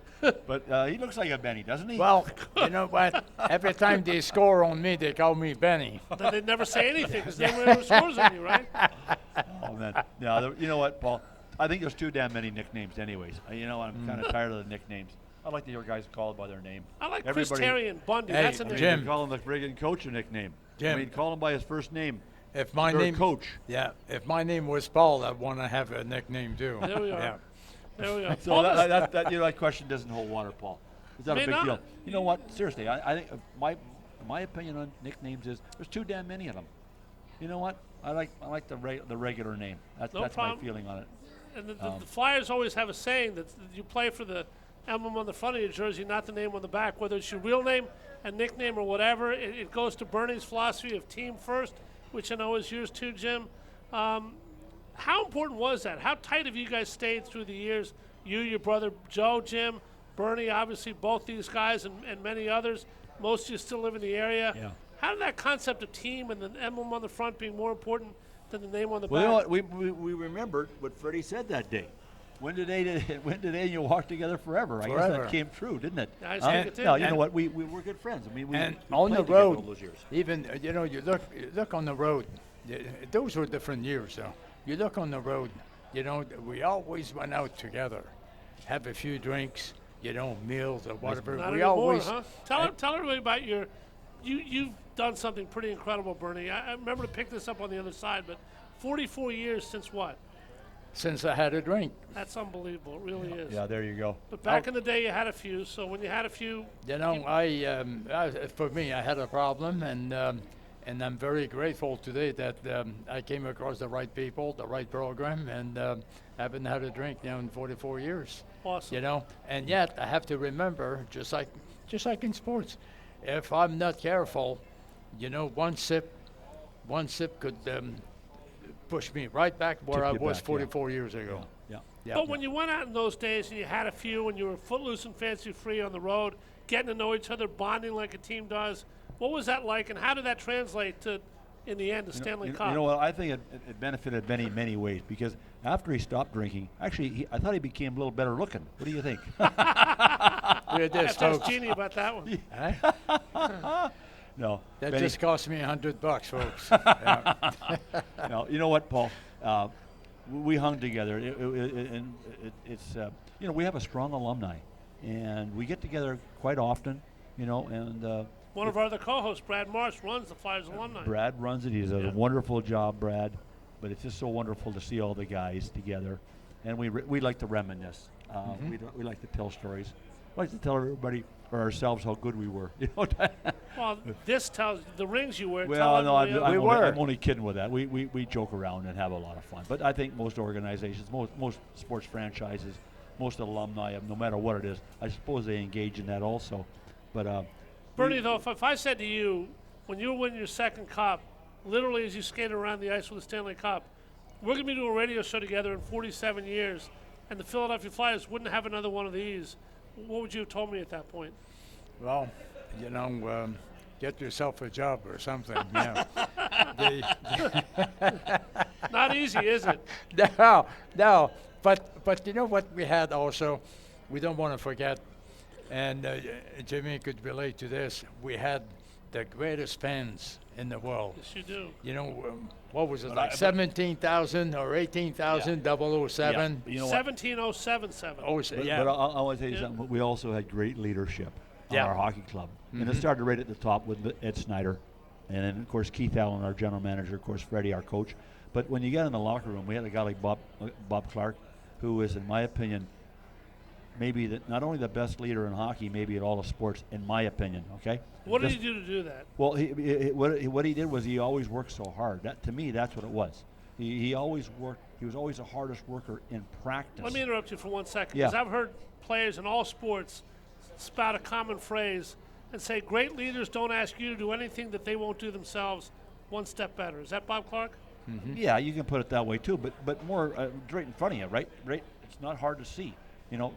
Speaker 4: but he looks like a Benny, doesn't he?
Speaker 5: Well, you know what? Every time they score on me, they call me Benny.
Speaker 3: Then they never say anything because they never scores on you, right?
Speaker 4: Oh, man. No, you know what, Paul? I think there's too damn many nicknames anyways. You know, I'm kind of tired of the nicknames. I like to hear guys called by their name.
Speaker 3: I like Chris Terry and Bundy.
Speaker 5: Hey,
Speaker 3: That's a
Speaker 5: Jim.
Speaker 3: nickname.
Speaker 4: You call him the friggin' coach a nickname.
Speaker 5: Jim.
Speaker 4: I mean, call him by his first name.
Speaker 5: If my
Speaker 4: You're
Speaker 5: name
Speaker 4: a coach.
Speaker 5: Yeah, if my name was Paul, I'd want to have a nickname too.
Speaker 3: There we are.
Speaker 5: Yeah.
Speaker 3: There we go.
Speaker 4: So that question doesn't hold water, Paul. It's not
Speaker 3: May
Speaker 4: a big
Speaker 3: not.
Speaker 4: deal. You know what? Seriously, I think my opinion on nicknames is there's too damn many of them. You know what? I like the regular name. That's my
Speaker 3: problem.
Speaker 4: feeling on it.
Speaker 3: And the Flyers always have a saying that you play for the emblem on the front of your jersey, not the name on the back. Whether it's your real name, a nickname, or whatever, it goes to Bernie's philosophy of team first, which I know is yours too, Jim. How important was that? How tight have you guys stayed through the years? You, your brother Joe, Jim, Bernie, obviously both these guys and many others. Most of you still live in the area.
Speaker 4: Yeah.
Speaker 3: How did that concept of team and the emblem on the front being more important than the name on the
Speaker 4: Well,
Speaker 3: back?
Speaker 4: you know what? We remembered what Freddie said that day. When today you walk together forever. I guess
Speaker 5: Forever.
Speaker 4: that came true, didn't it?
Speaker 3: I think it did.
Speaker 4: No, you know what? We were good friends. I mean, we
Speaker 5: And
Speaker 4: we
Speaker 5: on
Speaker 4: played
Speaker 5: the
Speaker 4: together
Speaker 5: road,
Speaker 4: all those years.
Speaker 5: even you look on the road. Those were different years, though. You look on the road. We always went out together, have a few drinks, meals or whatever.
Speaker 3: Not
Speaker 5: we
Speaker 3: anymore,
Speaker 5: always
Speaker 3: huh? Tell everybody about you've done something pretty incredible, Bernie. I remember to pick this up on the other side, but 44 years since what?
Speaker 5: since I had a drink.
Speaker 3: That's unbelievable. It really is.
Speaker 4: Yeah, there you go.
Speaker 3: But back in the day, you had a few. So when you had a few,
Speaker 5: For me, I had a problem, and I'm very grateful today that I came across the right people, the right program, and haven't had a drink now in 44 years.
Speaker 3: awesome.
Speaker 5: And yet I have to remember, just like in sports, if I'm not careful, one sip could push me right back where
Speaker 4: Tip
Speaker 5: I
Speaker 4: you
Speaker 5: was
Speaker 4: back,
Speaker 5: 44 years ago.
Speaker 4: Yeah.
Speaker 5: Yeah.
Speaker 3: But when you went out in those days and you had a few and you were footloose and fancy free on the road, getting to know each other, bonding like a team does, what was that like, and how did that translate to, in the end, the Stanley Cup?
Speaker 4: You know what? I think it benefited many, many ways because after he stopped drinking, actually, I thought he became a little better looking. What do you think?
Speaker 5: Look at this,
Speaker 3: That's
Speaker 5: folks.
Speaker 3: Jeannie about that one.
Speaker 5: Huh?
Speaker 4: No.
Speaker 5: That
Speaker 4: Benny,
Speaker 5: just cost me $100, folks. Yeah.
Speaker 4: no, you know what, Paul? We hung together, we have a strong alumni, and we get together quite often, and
Speaker 3: One of our other co-hosts, Brad Marsh, runs the Flyers alumni.
Speaker 4: Brad runs it. He does
Speaker 3: Yeah.
Speaker 4: a wonderful job, Brad. But it's just so wonderful to see all the guys together, and we like to reminisce. We like to tell stories. We like to tell everybody or ourselves how good we were.
Speaker 3: Well, this tells the rings you wear.
Speaker 4: Well,
Speaker 3: tell
Speaker 4: no,
Speaker 3: everybody
Speaker 4: I'm only kidding with that. We joke around and have a lot of fun. But I think most organizations, most sports franchises, most alumni, no matter what it is, I suppose they engage in that also. But
Speaker 3: Bernie, though, if I said to you, when you win your second cup, literally as you skated around the ice with the Stanley Cup, we're going to be doing a radio show together in 47 years, and the Philadelphia Flyers wouldn't have another one of these, what would you have told me at that point?
Speaker 5: Well, get yourself a job or something. Yeah.
Speaker 3: Not easy, is it?
Speaker 5: No. But you know what we had also? We don't want to forget, and Jimmy could relate to this. We had the greatest fans in the world.
Speaker 3: Yes, you do.
Speaker 5: What was it, like 17,000 or 18,000, 007?
Speaker 4: you know what?
Speaker 3: 17077.
Speaker 5: Oh, yeah.
Speaker 4: But I want to tell you
Speaker 3: Yeah.
Speaker 4: something. We also had great leadership on
Speaker 5: Yeah.
Speaker 4: our hockey club. And it started right at the top with Ed Snyder. And then, of course, Keith Allen, our general manager. Of course, Freddie, our coach. But when you get in the locker room, we had a guy like Bob Clark, who is, in my opinion, maybe not only the best leader in hockey, maybe in all of sports, in my opinion, okay?
Speaker 3: What did he do to do that?
Speaker 4: Well, what he did was he always worked so hard. That, to me, that's what it was. He always worked. He was always the hardest worker in practice.
Speaker 3: Let me interrupt you for 1 second,
Speaker 4: Yeah.
Speaker 3: because I've heard players in all sports spout a common phrase and say, great leaders don't ask you to do anything that they won't do themselves one step better. Is that Bob Clark?
Speaker 4: Yeah, you can put it that way too, but more right in front of you, right? It's not hard to see.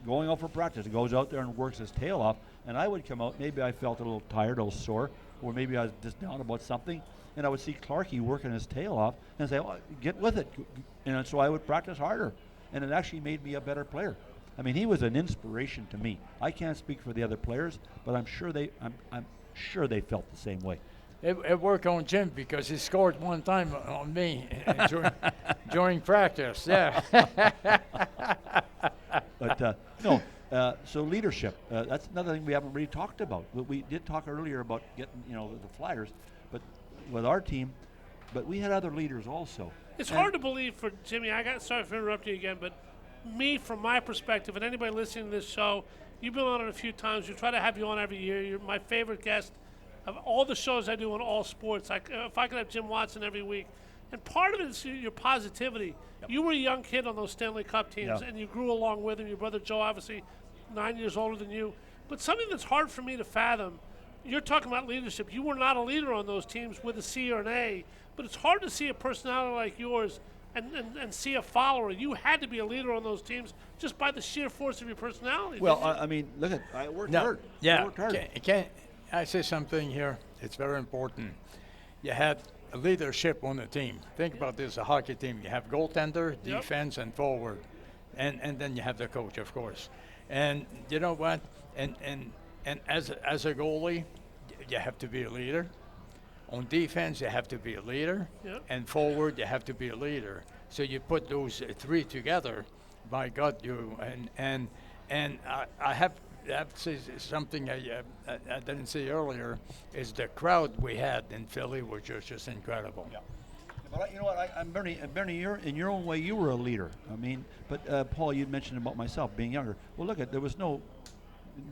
Speaker 4: Going out for practice, he goes out there and works his tail off, and I would come out, maybe I felt a little tired, a little sore, or maybe I was just down about something, and I would see Clarkie working his tail off and say, oh, get with it. And so I would practice harder, and it actually made me a better player. I mean, he was an inspiration to me. I can't speak for the other players, but I'm sure they felt the same way.
Speaker 5: It worked on Jim because he scored one time on me during practice. Yeah.
Speaker 4: But so leadership. That's another thing we haven't really talked about. We did talk earlier about getting the Flyers, but with our team, but we had other leaders also.
Speaker 3: It's hard to believe for Jimmy. Sorry for interrupting you again, but me, from my perspective, and anybody listening to this show, You've been on it a few times. We try to have you on every year. You're my favorite guest of all the shows I do on all sports. If I could have Jim Watson every week. And part of it is your positivity. Yep. You were a young kid on those Stanley Cup teams, and you grew along with him. Your brother Joe, obviously 9 years older than you. But something that's hard for me to fathom, you're talking about leadership. You were not a leader on those teams with a C or an A, but it's hard to see a personality like yours and see a follower. You had to be a leader on those teams just by the sheer force of your personality.
Speaker 4: Well, I mean, look at I worked hard.
Speaker 5: Yeah,
Speaker 4: I worked hard.
Speaker 5: Can I say something here? It's very important. You had a leadership on the team. Think about this, a hockey team. You have goaltender, defense, and forward. And then you have the coach, of course. And you know what? And as a goalie, you have to be a leader. On defense, you have to be a leader.
Speaker 3: Yep.
Speaker 5: And forward, you have to be a leader. So you put those three together, by God, and I have to say something I didn't say earlier, is the crowd we had in Philly was just incredible.
Speaker 4: Yeah. But you know what, I'm Bernie, in your own way, you were a leader. I mean, but Paul, you'd mentioned about myself being younger. Well, look, there was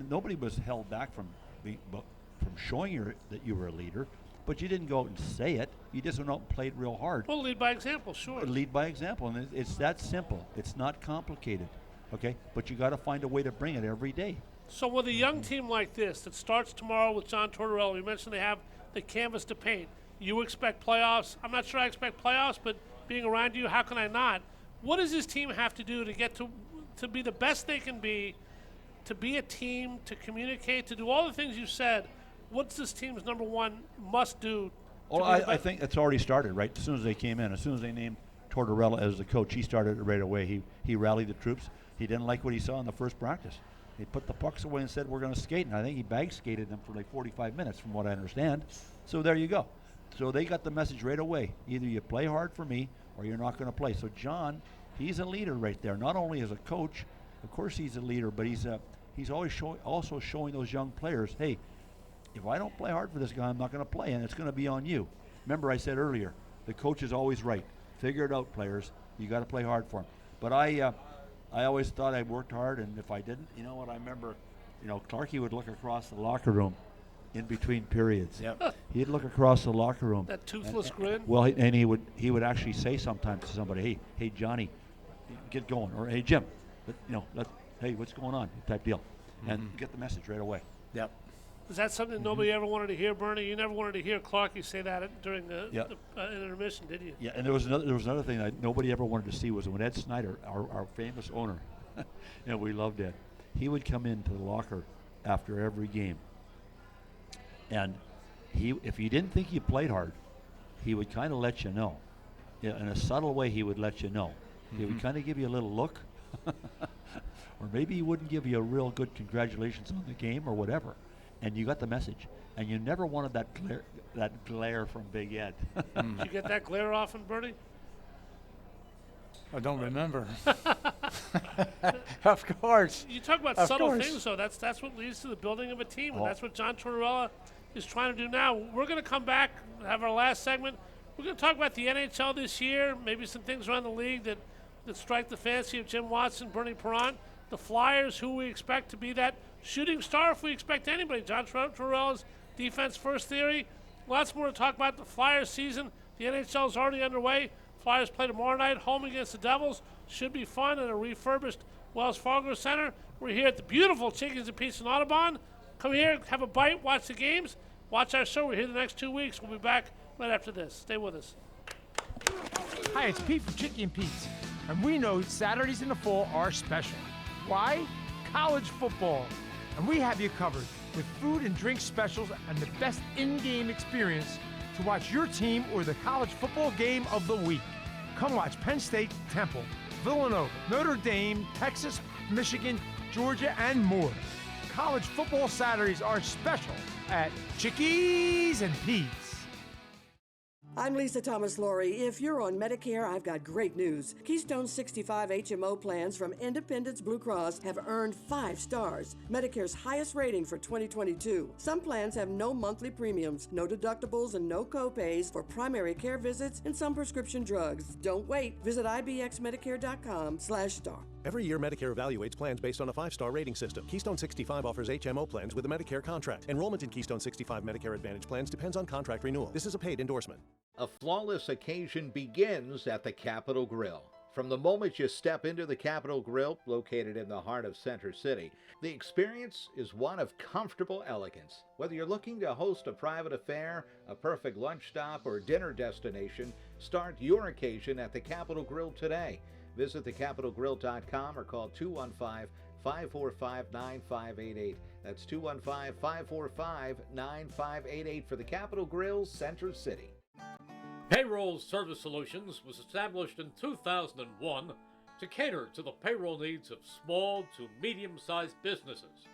Speaker 4: nobody was held back from showing that you were a leader, but you didn't go out and say it. You just went out and played real hard.
Speaker 3: Well, lead by example, sure.
Speaker 4: Lead by example, and it's that simple. It's not complicated, okay? But you got to find a way to bring it every day.
Speaker 3: So with a young team like this that starts tomorrow with John Tortorella, you mentioned they have the canvas to paint. You expect playoffs. I'm not sure I expect playoffs, but being around you, how can I not? What does this team have to do to get to be the best they can be, to be a team, to communicate, to do all the things you said? What's this team's number one must do?
Speaker 4: Well, I think it's already started, right? As soon as they came in, as soon as they named Tortorella as the coach, he started it right away. He rallied the troops. He didn't like what he saw in the first practice. He put the pucks away and said, we're going to skate. And I think he bag skated them for like 45 minutes, from what I understand. So there you go. So they got the message right away. Either you play hard for me or you're not going to play. So John, he's a leader right there. Not only as a coach, of course he's a leader, but he's always also showing those young players, hey, if I don't play hard for this guy, I'm not going to play, and it's going to be on you. Remember I said earlier, the coach is always right. Figure it out, players. You got to play hard for him. But I always thought I worked hard, and if I didn't, you know what, I remember, Clarkie would look across the locker room in between periods.
Speaker 5: Yep.
Speaker 4: He'd look across the locker room.
Speaker 3: That toothless grin.
Speaker 4: Well, and he would actually say sometimes to somebody, hey Johnny, get going, or hey Jim, hey, what's going on, type deal, and get the message right away.
Speaker 5: Yep.
Speaker 3: Is that something nobody ever wanted to hear, Bernie? You never wanted to hear Clarkie say that during the intermission, did you?
Speaker 4: Yeah, and there was another thing that nobody ever wanted to see was when Ed Snyder, our famous owner, we loved Ed. He would come into the locker after every game, and if he didn't think you played hard, he would kind of let you know. In a subtle way, he would let you know. He would kind of give you a little look, or maybe he wouldn't give you a real good congratulations on the game or whatever. And you got the message, and you never wanted that glare from Big Ed.
Speaker 3: Did you get that glare often, Bernie?
Speaker 5: I don't remember. Of course.
Speaker 3: You talk about subtle things, though. That's what leads to the building of a team, and that's what John Tortorella is trying to do now. We're going to come back, have our last segment. We're going to talk about the NHL this year, maybe some things around the league that strike the fancy of Jim Watson, Bernie Perrant, the Flyers, who we expect to be that shooting star if we expect anybody. John Tortorella's defense first theory. Lots more to talk about. The Flyers season. The NHL is already underway. Flyers play tomorrow night, home against the Devils. Should be fun in a refurbished Wells Fargo Center. We're here at the beautiful Chickens and Pizza in Audubon. Come here, have a bite, watch the games, watch our show. We're here the next 2 weeks. We'll be back right after this. Stay with us.
Speaker 2: Hi, it's Pete from Chicken and Pete's, and we know Saturdays in the fall are special. Why? College football. And we have you covered with food and drink specials and the best in-game experience to watch your team or the college football game of the week. Come watch Penn State, Temple, Villanova, Notre Dame, Texas, Michigan, Georgia, and more. College football Saturdays are special at Chickies and Pete's.
Speaker 6: I'm Lisa Thomas Laurie. If you're on Medicare, I've got great news. Keystone 65 HMO plans from Independence Blue Cross have earned 5 stars, Medicare's highest rating for 2022. Some plans have no monthly premiums, no deductibles, and no copays for primary care visits and some prescription drugs. Don't wait. Visit ibxmedicare.com/star.
Speaker 7: Every year, Medicare evaluates plans based on a 5-star rating system. Keystone 65 offers HMO plans with a Medicare contract. Enrollment in Keystone 65 Medicare Advantage plans depends on contract renewal. This is a paid endorsement.
Speaker 1: A flawless occasion begins at the Capitol Grill. From the moment you step into the Capitol Grill, located in the heart of Center City, the experience is one of comfortable elegance. Whether you're looking to host a private affair, a perfect lunch stop, or dinner destination, start your occasion at the Capitol Grill today. Visit thecapitolgrill.com or call 215-545-9588. That's 215-545-9588 for the Capitol Grill, Center City.
Speaker 8: Payroll Service Solutions was established in 2001 to cater to the payroll needs of small to medium-sized businesses.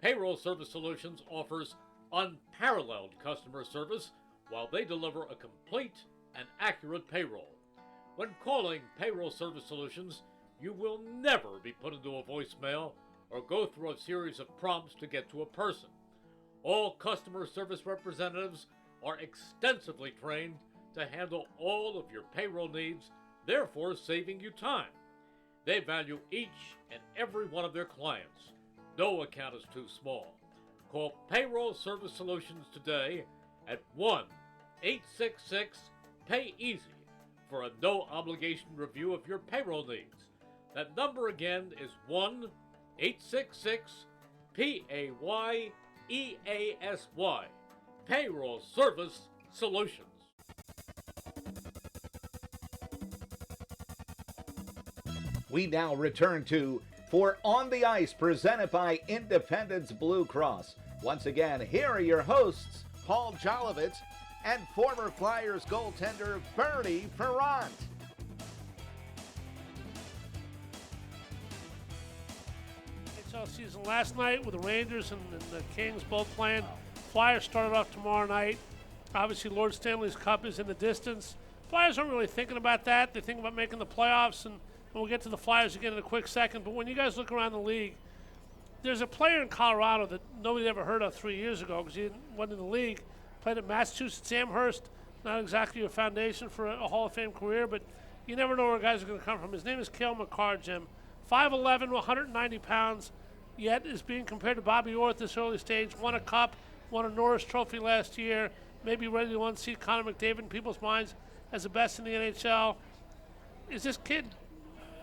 Speaker 8: Payroll Service Solutions offers unparalleled customer service while they deliver a complete and accurate payroll. When calling Payroll Service Solutions, you will never be put into a voicemail or go through a series of prompts to get to a person. All customer service representatives are extensively trained to handle all of your payroll needs, therefore saving you time. They value each and every one of their clients. No account is too small. Call Payroll Service Solutions today at 1-866-PAY-EASY for a no-obligation review of your payroll needs. That number again is 1-866-PAYEASY. Payroll Service Solutions.
Speaker 1: We now return to For On the Ice, presented by Independence Blue Cross. Once again, here are your hosts, Paul Jolovitz and former Flyers goaltender Bernie Ferrant.
Speaker 3: NHL season last night with the Rangers and the Kings both playing. Flyers started off tomorrow night. Obviously, Lord Stanley's Cup is in the distance. Flyers aren't really thinking about that. They think about making the playoffs, and we'll get to the Flyers again in a quick second. But when you guys look around the league, there's a player in Colorado that nobody ever heard of 3 years ago because he wasn't in the league. Played at Massachusetts Amherst. Not exactly a foundation for a Hall of Fame career, but you never know where guys are going to come from. His name is Cale Makar, Jim. 5'11", 190 pounds, yet is being compared to Bobby Orr at this early stage. Won a cup, won a Norris Trophy last year. Maybe ready to unseat Connor McDavid in people's minds as the best in the NHL. Is this kid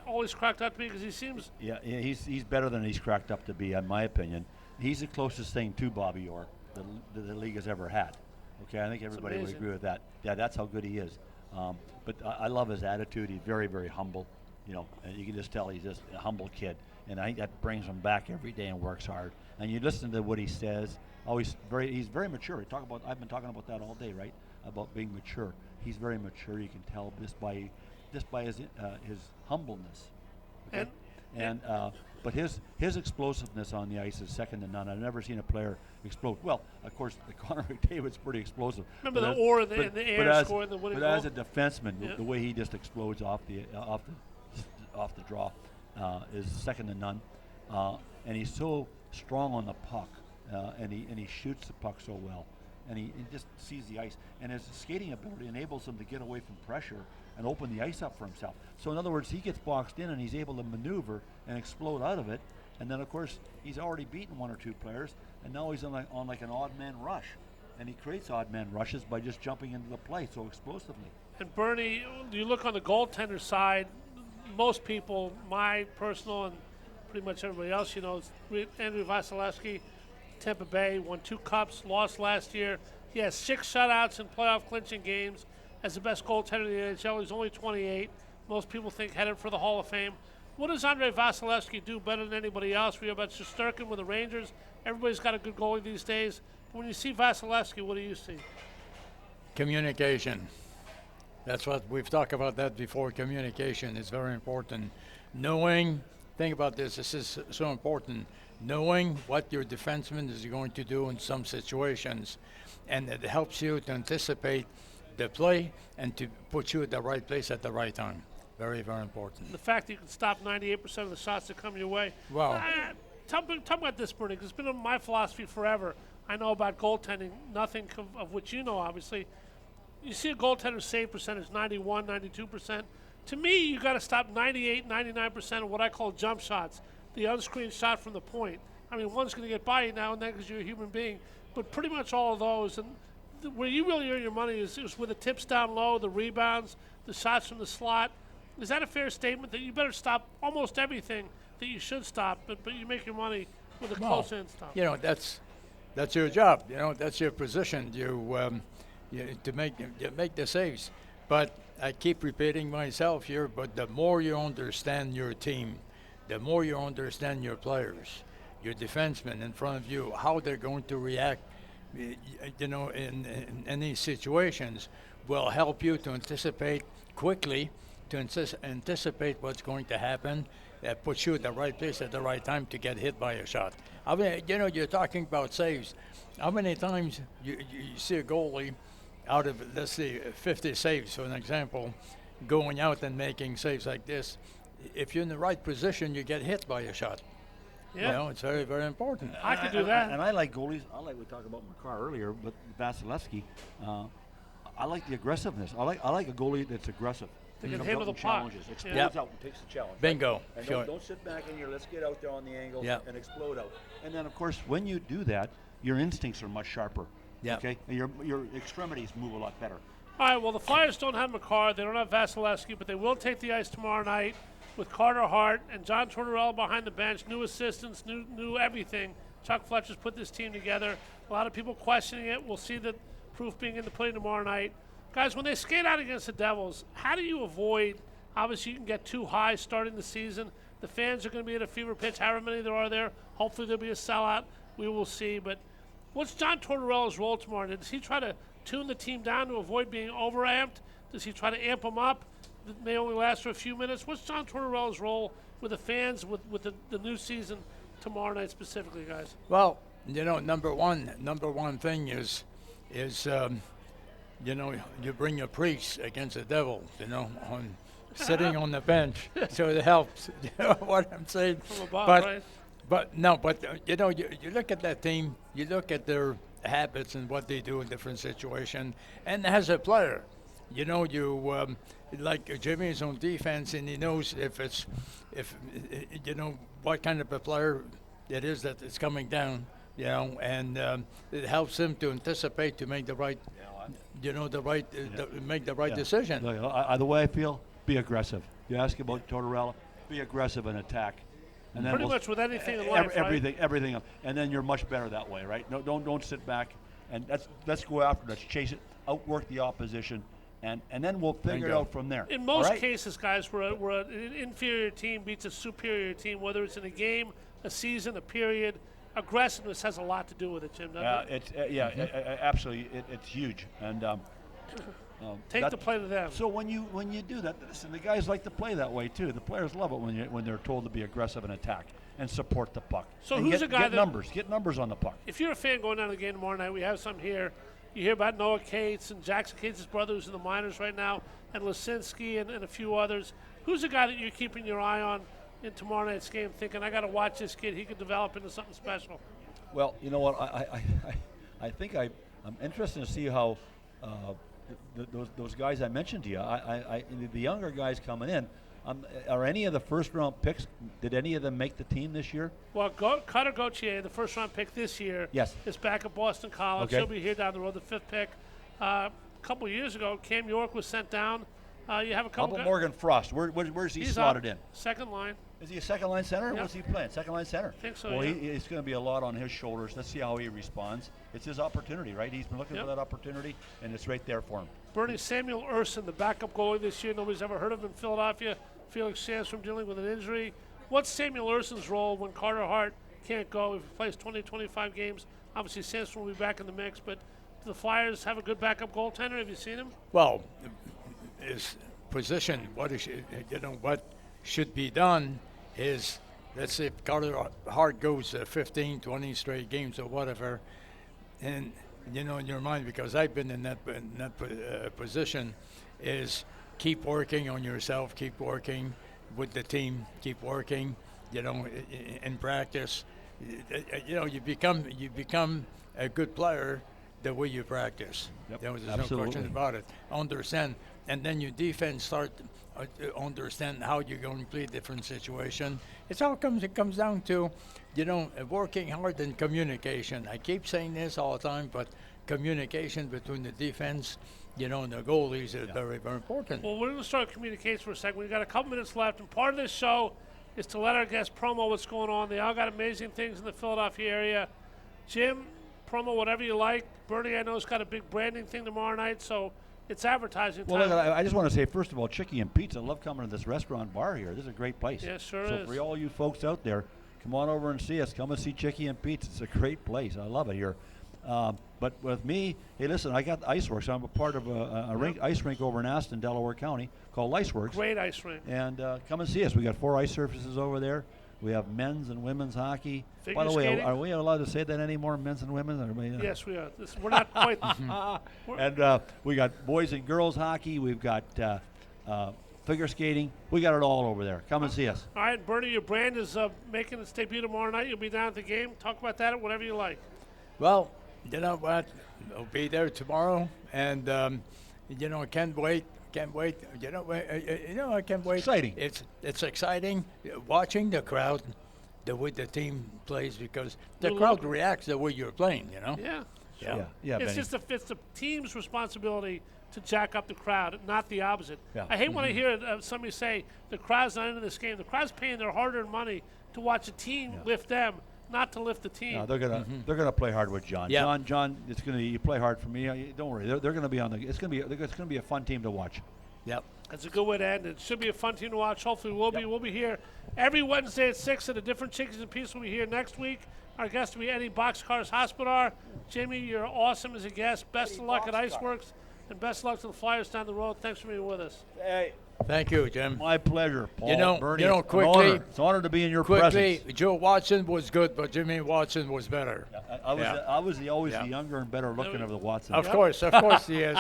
Speaker 3: always cracked up to be? Because he seems...
Speaker 4: Yeah, he's better than he's cracked up to be, in my opinion. He's the closest thing to Bobby Orr the league has ever had. Okay, I think everybody would agree with that. Yeah, that's how good he is. But I love his attitude. He's very, very humble. You know, and you can just tell he's just a humble kid. And I think that brings him back every day and works hard. And you listen to what he says. He's very mature. I've been talking about that all day, right? About being mature. He's very mature. You can tell just by his humbleness. Okay? But his explosiveness on the ice is second to none. I've never seen a player explode. Well, of course, the Connor McDavid's pretty explosive.
Speaker 3: Remember the Orr in the air scoring the winning goal?
Speaker 4: But as a defenseman, the way he just explodes off the draw is second to none. And he's so strong on the puck, and he shoots the puck so well, and he just sees the ice. And his skating ability enables him to get away from pressure and open the ice up for himself. So in other words, he gets boxed in and he's able to maneuver and explode out of it. And then of course he's already beaten one or two players, and now he's on like an odd man rush, and he creates odd man rushes by just jumping into the play so explosively.
Speaker 3: And Bernie, you look on the goaltender side, most people, my personal and pretty much everybody else, you know, Andrew Vasilevsky, Tampa Bay, won 2 cups, lost last year. He has 6 shutouts in playoff clinching games as the best goaltender in the NHL. He's only 28. Most people think headed for the Hall of Fame. What does Andrei Vasilevsky do better than anybody else? We have about Shesterkin with the Rangers. Everybody's got a good goalie these days. But when you see Vasilevsky, what do you see?
Speaker 5: Communication. That's what we've talked about that before. Communication is very important. Think about this. This is so important. Knowing what your defenseman is going to do in some situations, and it helps you to anticipate the play and to put you at the right place at the right time. Very, very important.
Speaker 3: The fact that you can stop 98% of the shots that come your way.
Speaker 5: Wow.
Speaker 3: Tell me about this, Bernie, because it's been my philosophy forever. I know about goaltending, nothing of which you know, obviously. You see a goaltender's save percentage, 91, 92%. To me, you got to stop 98, 99% of what I call jump shots, the unscreened shot from the point. I mean, one's going to get by you now and then because you're a human being, but pretty much all of those. And where you really earn your money is with the tips down low, the rebounds, the shots from the slot. Is that a fair statement that you better stop almost everything that you should stop, but you make your money with a close-in stuff?
Speaker 5: You know, that's your job. You know, that's your position. To make the saves. But I keep repeating myself here. But the more you understand your team, the more you understand your players, your defensemen in front of you, how they're going to react, you know, in any situations, will help you to anticipate quickly, to anticipate what's going to happen, puts you at the right place at the right time to get hit by a shot. I mean, you know, you're talking about saves. How many times you see a goalie out of, let's say, 50 saves, for an example, going out and making saves like this? If you're in the right position, you get hit by a shot.
Speaker 3: Yeah.
Speaker 5: You know, it's very, very important.
Speaker 3: I could do that.
Speaker 4: And I like goalies. I like we talked about McCarr earlier, but Vasilevsky. I like the aggressiveness. I like a goalie that's aggressive.
Speaker 3: They can
Speaker 4: Comes
Speaker 3: handle
Speaker 4: out
Speaker 3: the
Speaker 4: and
Speaker 3: puck.
Speaker 4: challenges. Explodes
Speaker 5: Yep.
Speaker 4: out and takes the challenge.
Speaker 5: Bingo.
Speaker 4: And
Speaker 5: Sure.
Speaker 4: don't sit back in here. Let's get out there on the angle
Speaker 5: Yep.
Speaker 4: and explode out. And then, of course, when you do that, your instincts are much sharper.
Speaker 5: Yep.
Speaker 4: Okay. And your extremities move a lot better.
Speaker 3: All right, well, the Flyers don't have McCarr. They don't have Vasilevsky, but they will take the ice tomorrow night with Carter Hart and John Tortorella behind the bench, new assistants, new everything. Chuck Fletcher's put this team together. A lot of people questioning it. We'll see the proof being in the play tomorrow night. Guys, when they skate out against the Devils, how do you avoid, obviously you can get too high starting the season. The fans are going to be at a fever pitch, however many there are there. Hopefully there'll be a sellout. We will see. But what's John Tortorella's role tomorrow night? Does he try to tune the team down to avoid being overamped? Does he try to amp them up? It may only last for a few minutes. What's John Tortorella's role with the fans, with the new season tomorrow night specifically, guys?
Speaker 5: Well, you know, number one thing is you know, you bring a priest against the devil, you know, on sitting on the bench, so it helps. You know what I'm saying?
Speaker 3: From above,
Speaker 5: but
Speaker 3: right?
Speaker 5: you know, you look at that team, you look at their habits and what they do in different situations, and as a player, you know, like Jimmy's on defense, and he knows if you know what kind of a player it is that is coming down, you know, and it helps him to anticipate, to make the right, you know, make the right decision.
Speaker 4: Look, the way I feel, be aggressive. You ask about Tortorella, be aggressive and attack. And then
Speaker 3: Pretty much with anything in life, right?
Speaker 4: everything else. And then you're much better that way, right? No, don't sit back, and let's go after it. Let's chase it, outwork the opposition, and then we'll figure it out from there.
Speaker 3: In most cases, guys, where an inferior team beats a superior team, whether it's in a game, a season, a period, aggressiveness has a lot to do with it, Jim, doesn't it?
Speaker 4: Absolutely. It's huge. And
Speaker 3: Take the play to them.
Speaker 4: So when you do that, listen, the guys like to play that way too. The players love it when they're told to be aggressive and attack and support the puck.
Speaker 3: So
Speaker 4: and
Speaker 3: who's a guy
Speaker 4: get numbers on the puck.
Speaker 3: If you're a fan going down to the game tomorrow night, we have some here. You hear about Noah Cates and Jackson Cates' brothers in the minors right now, and Lisinski and a few others. Who's a guy that you're keeping your eye on in tomorrow night's game, thinking, I got to watch this kid. He could develop into something special?
Speaker 4: Well, you know what? I think I'm interested to see how those guys I mentioned to you. The younger guys coming in. Are any of the first-round picks? Did any of them make the team this year?
Speaker 3: Well, Cutter Gauthier, the first-round pick this year,
Speaker 4: yes,
Speaker 3: is back at Boston College.
Speaker 4: Okay.
Speaker 3: He'll be here down the road. The fifth pick. A couple of years ago, Cam York was sent down. You have a couple.
Speaker 4: How about Morgan Frost? Where's he slotted in?
Speaker 3: Second line.
Speaker 4: Is he a second line center?
Speaker 3: Yep.
Speaker 4: What's he playing? Second line center.
Speaker 3: I think so.
Speaker 4: Well,
Speaker 3: yeah.
Speaker 4: it's going to be a lot on his shoulders. Let's see how he responds. It's his opportunity, right? He's been looking for that opportunity, and it's right there for him.
Speaker 3: Bernie Samuel Urson, the backup goalie this year. Nobody's ever heard of him in Philadelphia. Felix Sandstrom dealing with an injury. What's Samuel Urson's role when Carter Hart can't go? If he plays 20, 25 games, obviously Sandstrom will be back in the mix. But do the Flyers have a good backup goaltender? Have you seen him?
Speaker 5: Well, his position, what should be done is, let's say if Carter Hart goes 15, 20 straight games or whatever, and you know in your mind, because I've been in that position, is keep working on yourself, keep working with the team, keep working, you know, in practice. You know, you become a good player the way you practice.
Speaker 4: Yep,
Speaker 5: There's no
Speaker 4: absolutely.
Speaker 5: question about it. Understand, and then your defense start to understand how you're going to play different situation. It comes down to, working hard and communication. I keep saying this all the time, but communication between the defense, and the goalies is very, very important.
Speaker 3: Well, we're going to start communications for a second. We've got a couple minutes left, and part of this show is to let our guests promo what's going on. They all got amazing things in the Philadelphia area. Jim, promo whatever you like. Bernie, I know, has got a big branding thing tomorrow night, so it's advertising time.
Speaker 4: Well, look, I just want to say, first of all, Chicky and Pizza, I love coming to this restaurant bar here. This is a great place.
Speaker 3: Yeah, sure
Speaker 4: so
Speaker 3: is.
Speaker 4: for all you folks out there, come on over and see us. Come and see Chicky and Pizza. It's a great place. I love it here. But with me, hey, listen, I got Ice Works. I'm a part of a ice rink over in Aston, Delaware County, called Ice Works.
Speaker 3: Great ice rink.
Speaker 4: And come and see us. We got 4 ice surfaces over there. We have men's and women's hockey.
Speaker 3: Figure
Speaker 4: By the way,
Speaker 3: skating?
Speaker 4: are we allowed to say that anymore, men's and women?
Speaker 3: Yes, we are. We're not quite.
Speaker 4: And we got boys and girls hockey. We've got figure skating. We got it all over there. Come and see us.
Speaker 3: All right, Bernie, your brand is making its debut tomorrow night. You'll be down at the game. Talk about that or whatever you like.
Speaker 5: Well, you know what? I'll be there tomorrow, and I can't wait. Can't wait. I can't wait.
Speaker 4: Exciting.
Speaker 5: It's exciting watching the crowd, the way the team plays, because the
Speaker 3: You
Speaker 5: crowd
Speaker 3: love it.
Speaker 5: reacts the way you're playing.
Speaker 3: Yeah.
Speaker 4: Yeah,
Speaker 3: It's
Speaker 4: Benny.
Speaker 3: just it's the team's responsibility to jack up the crowd, not the opposite.
Speaker 4: Yeah.
Speaker 3: I hate when I hear somebody say the crowd's not into this game. The crowd's paying their hard-earned money to watch a team lift them, not to lift the team.
Speaker 4: No, they're gonna play hard with John.
Speaker 5: Yeah.
Speaker 4: John, it's gonna you play hard for me. Don't worry, they're gonna be on the. It's gonna be a fun team to watch.
Speaker 5: Yep.
Speaker 3: That's a good way to end it. Should be a fun team to watch. Hopefully we'll be here every Wednesday at 6 at a different Chickens and Peace. We'll be here next week. Our guest will be Eddie Boxcars Hospodar. Jamie, you're awesome as a guest. Best of luck at Iceworks, and best of luck to the Flyers down the road. Thanks for being with us.
Speaker 4: Hey,
Speaker 5: Thank you, Jim.
Speaker 4: my pleasure, Paul. Bernie, it's an
Speaker 5: quickly-
Speaker 4: honor. It's an honor to be in your presence.
Speaker 5: Joe Watson was good, but Jimmy Watson was better.
Speaker 4: I was
Speaker 5: Yeah.
Speaker 4: always
Speaker 5: Yeah.
Speaker 4: the younger and better looking of the Watsons.
Speaker 5: Of course he is.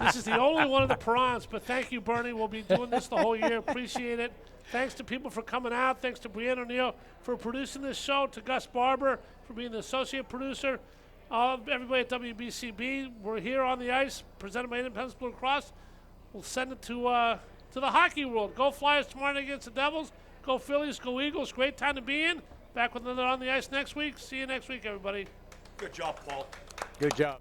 Speaker 3: This is the only one of the Perrons, but thank you, Bernie. We'll be doing this the whole year. Appreciate it. Thanks to people for coming out. Thanks to Brianna O'Neill for producing this show. To Gus Barber for being the associate producer. Everybody at WBCB, we're here on the ice, presented by Independence Blue Cross. We'll send it to the hockey world. Go Flyers tomorrow night against the Devils. Go Phillies. Go Eagles. Great time to be in. Back with another On the Ice next week. See you next week, everybody.
Speaker 4: Good job, Paul.
Speaker 5: Good job.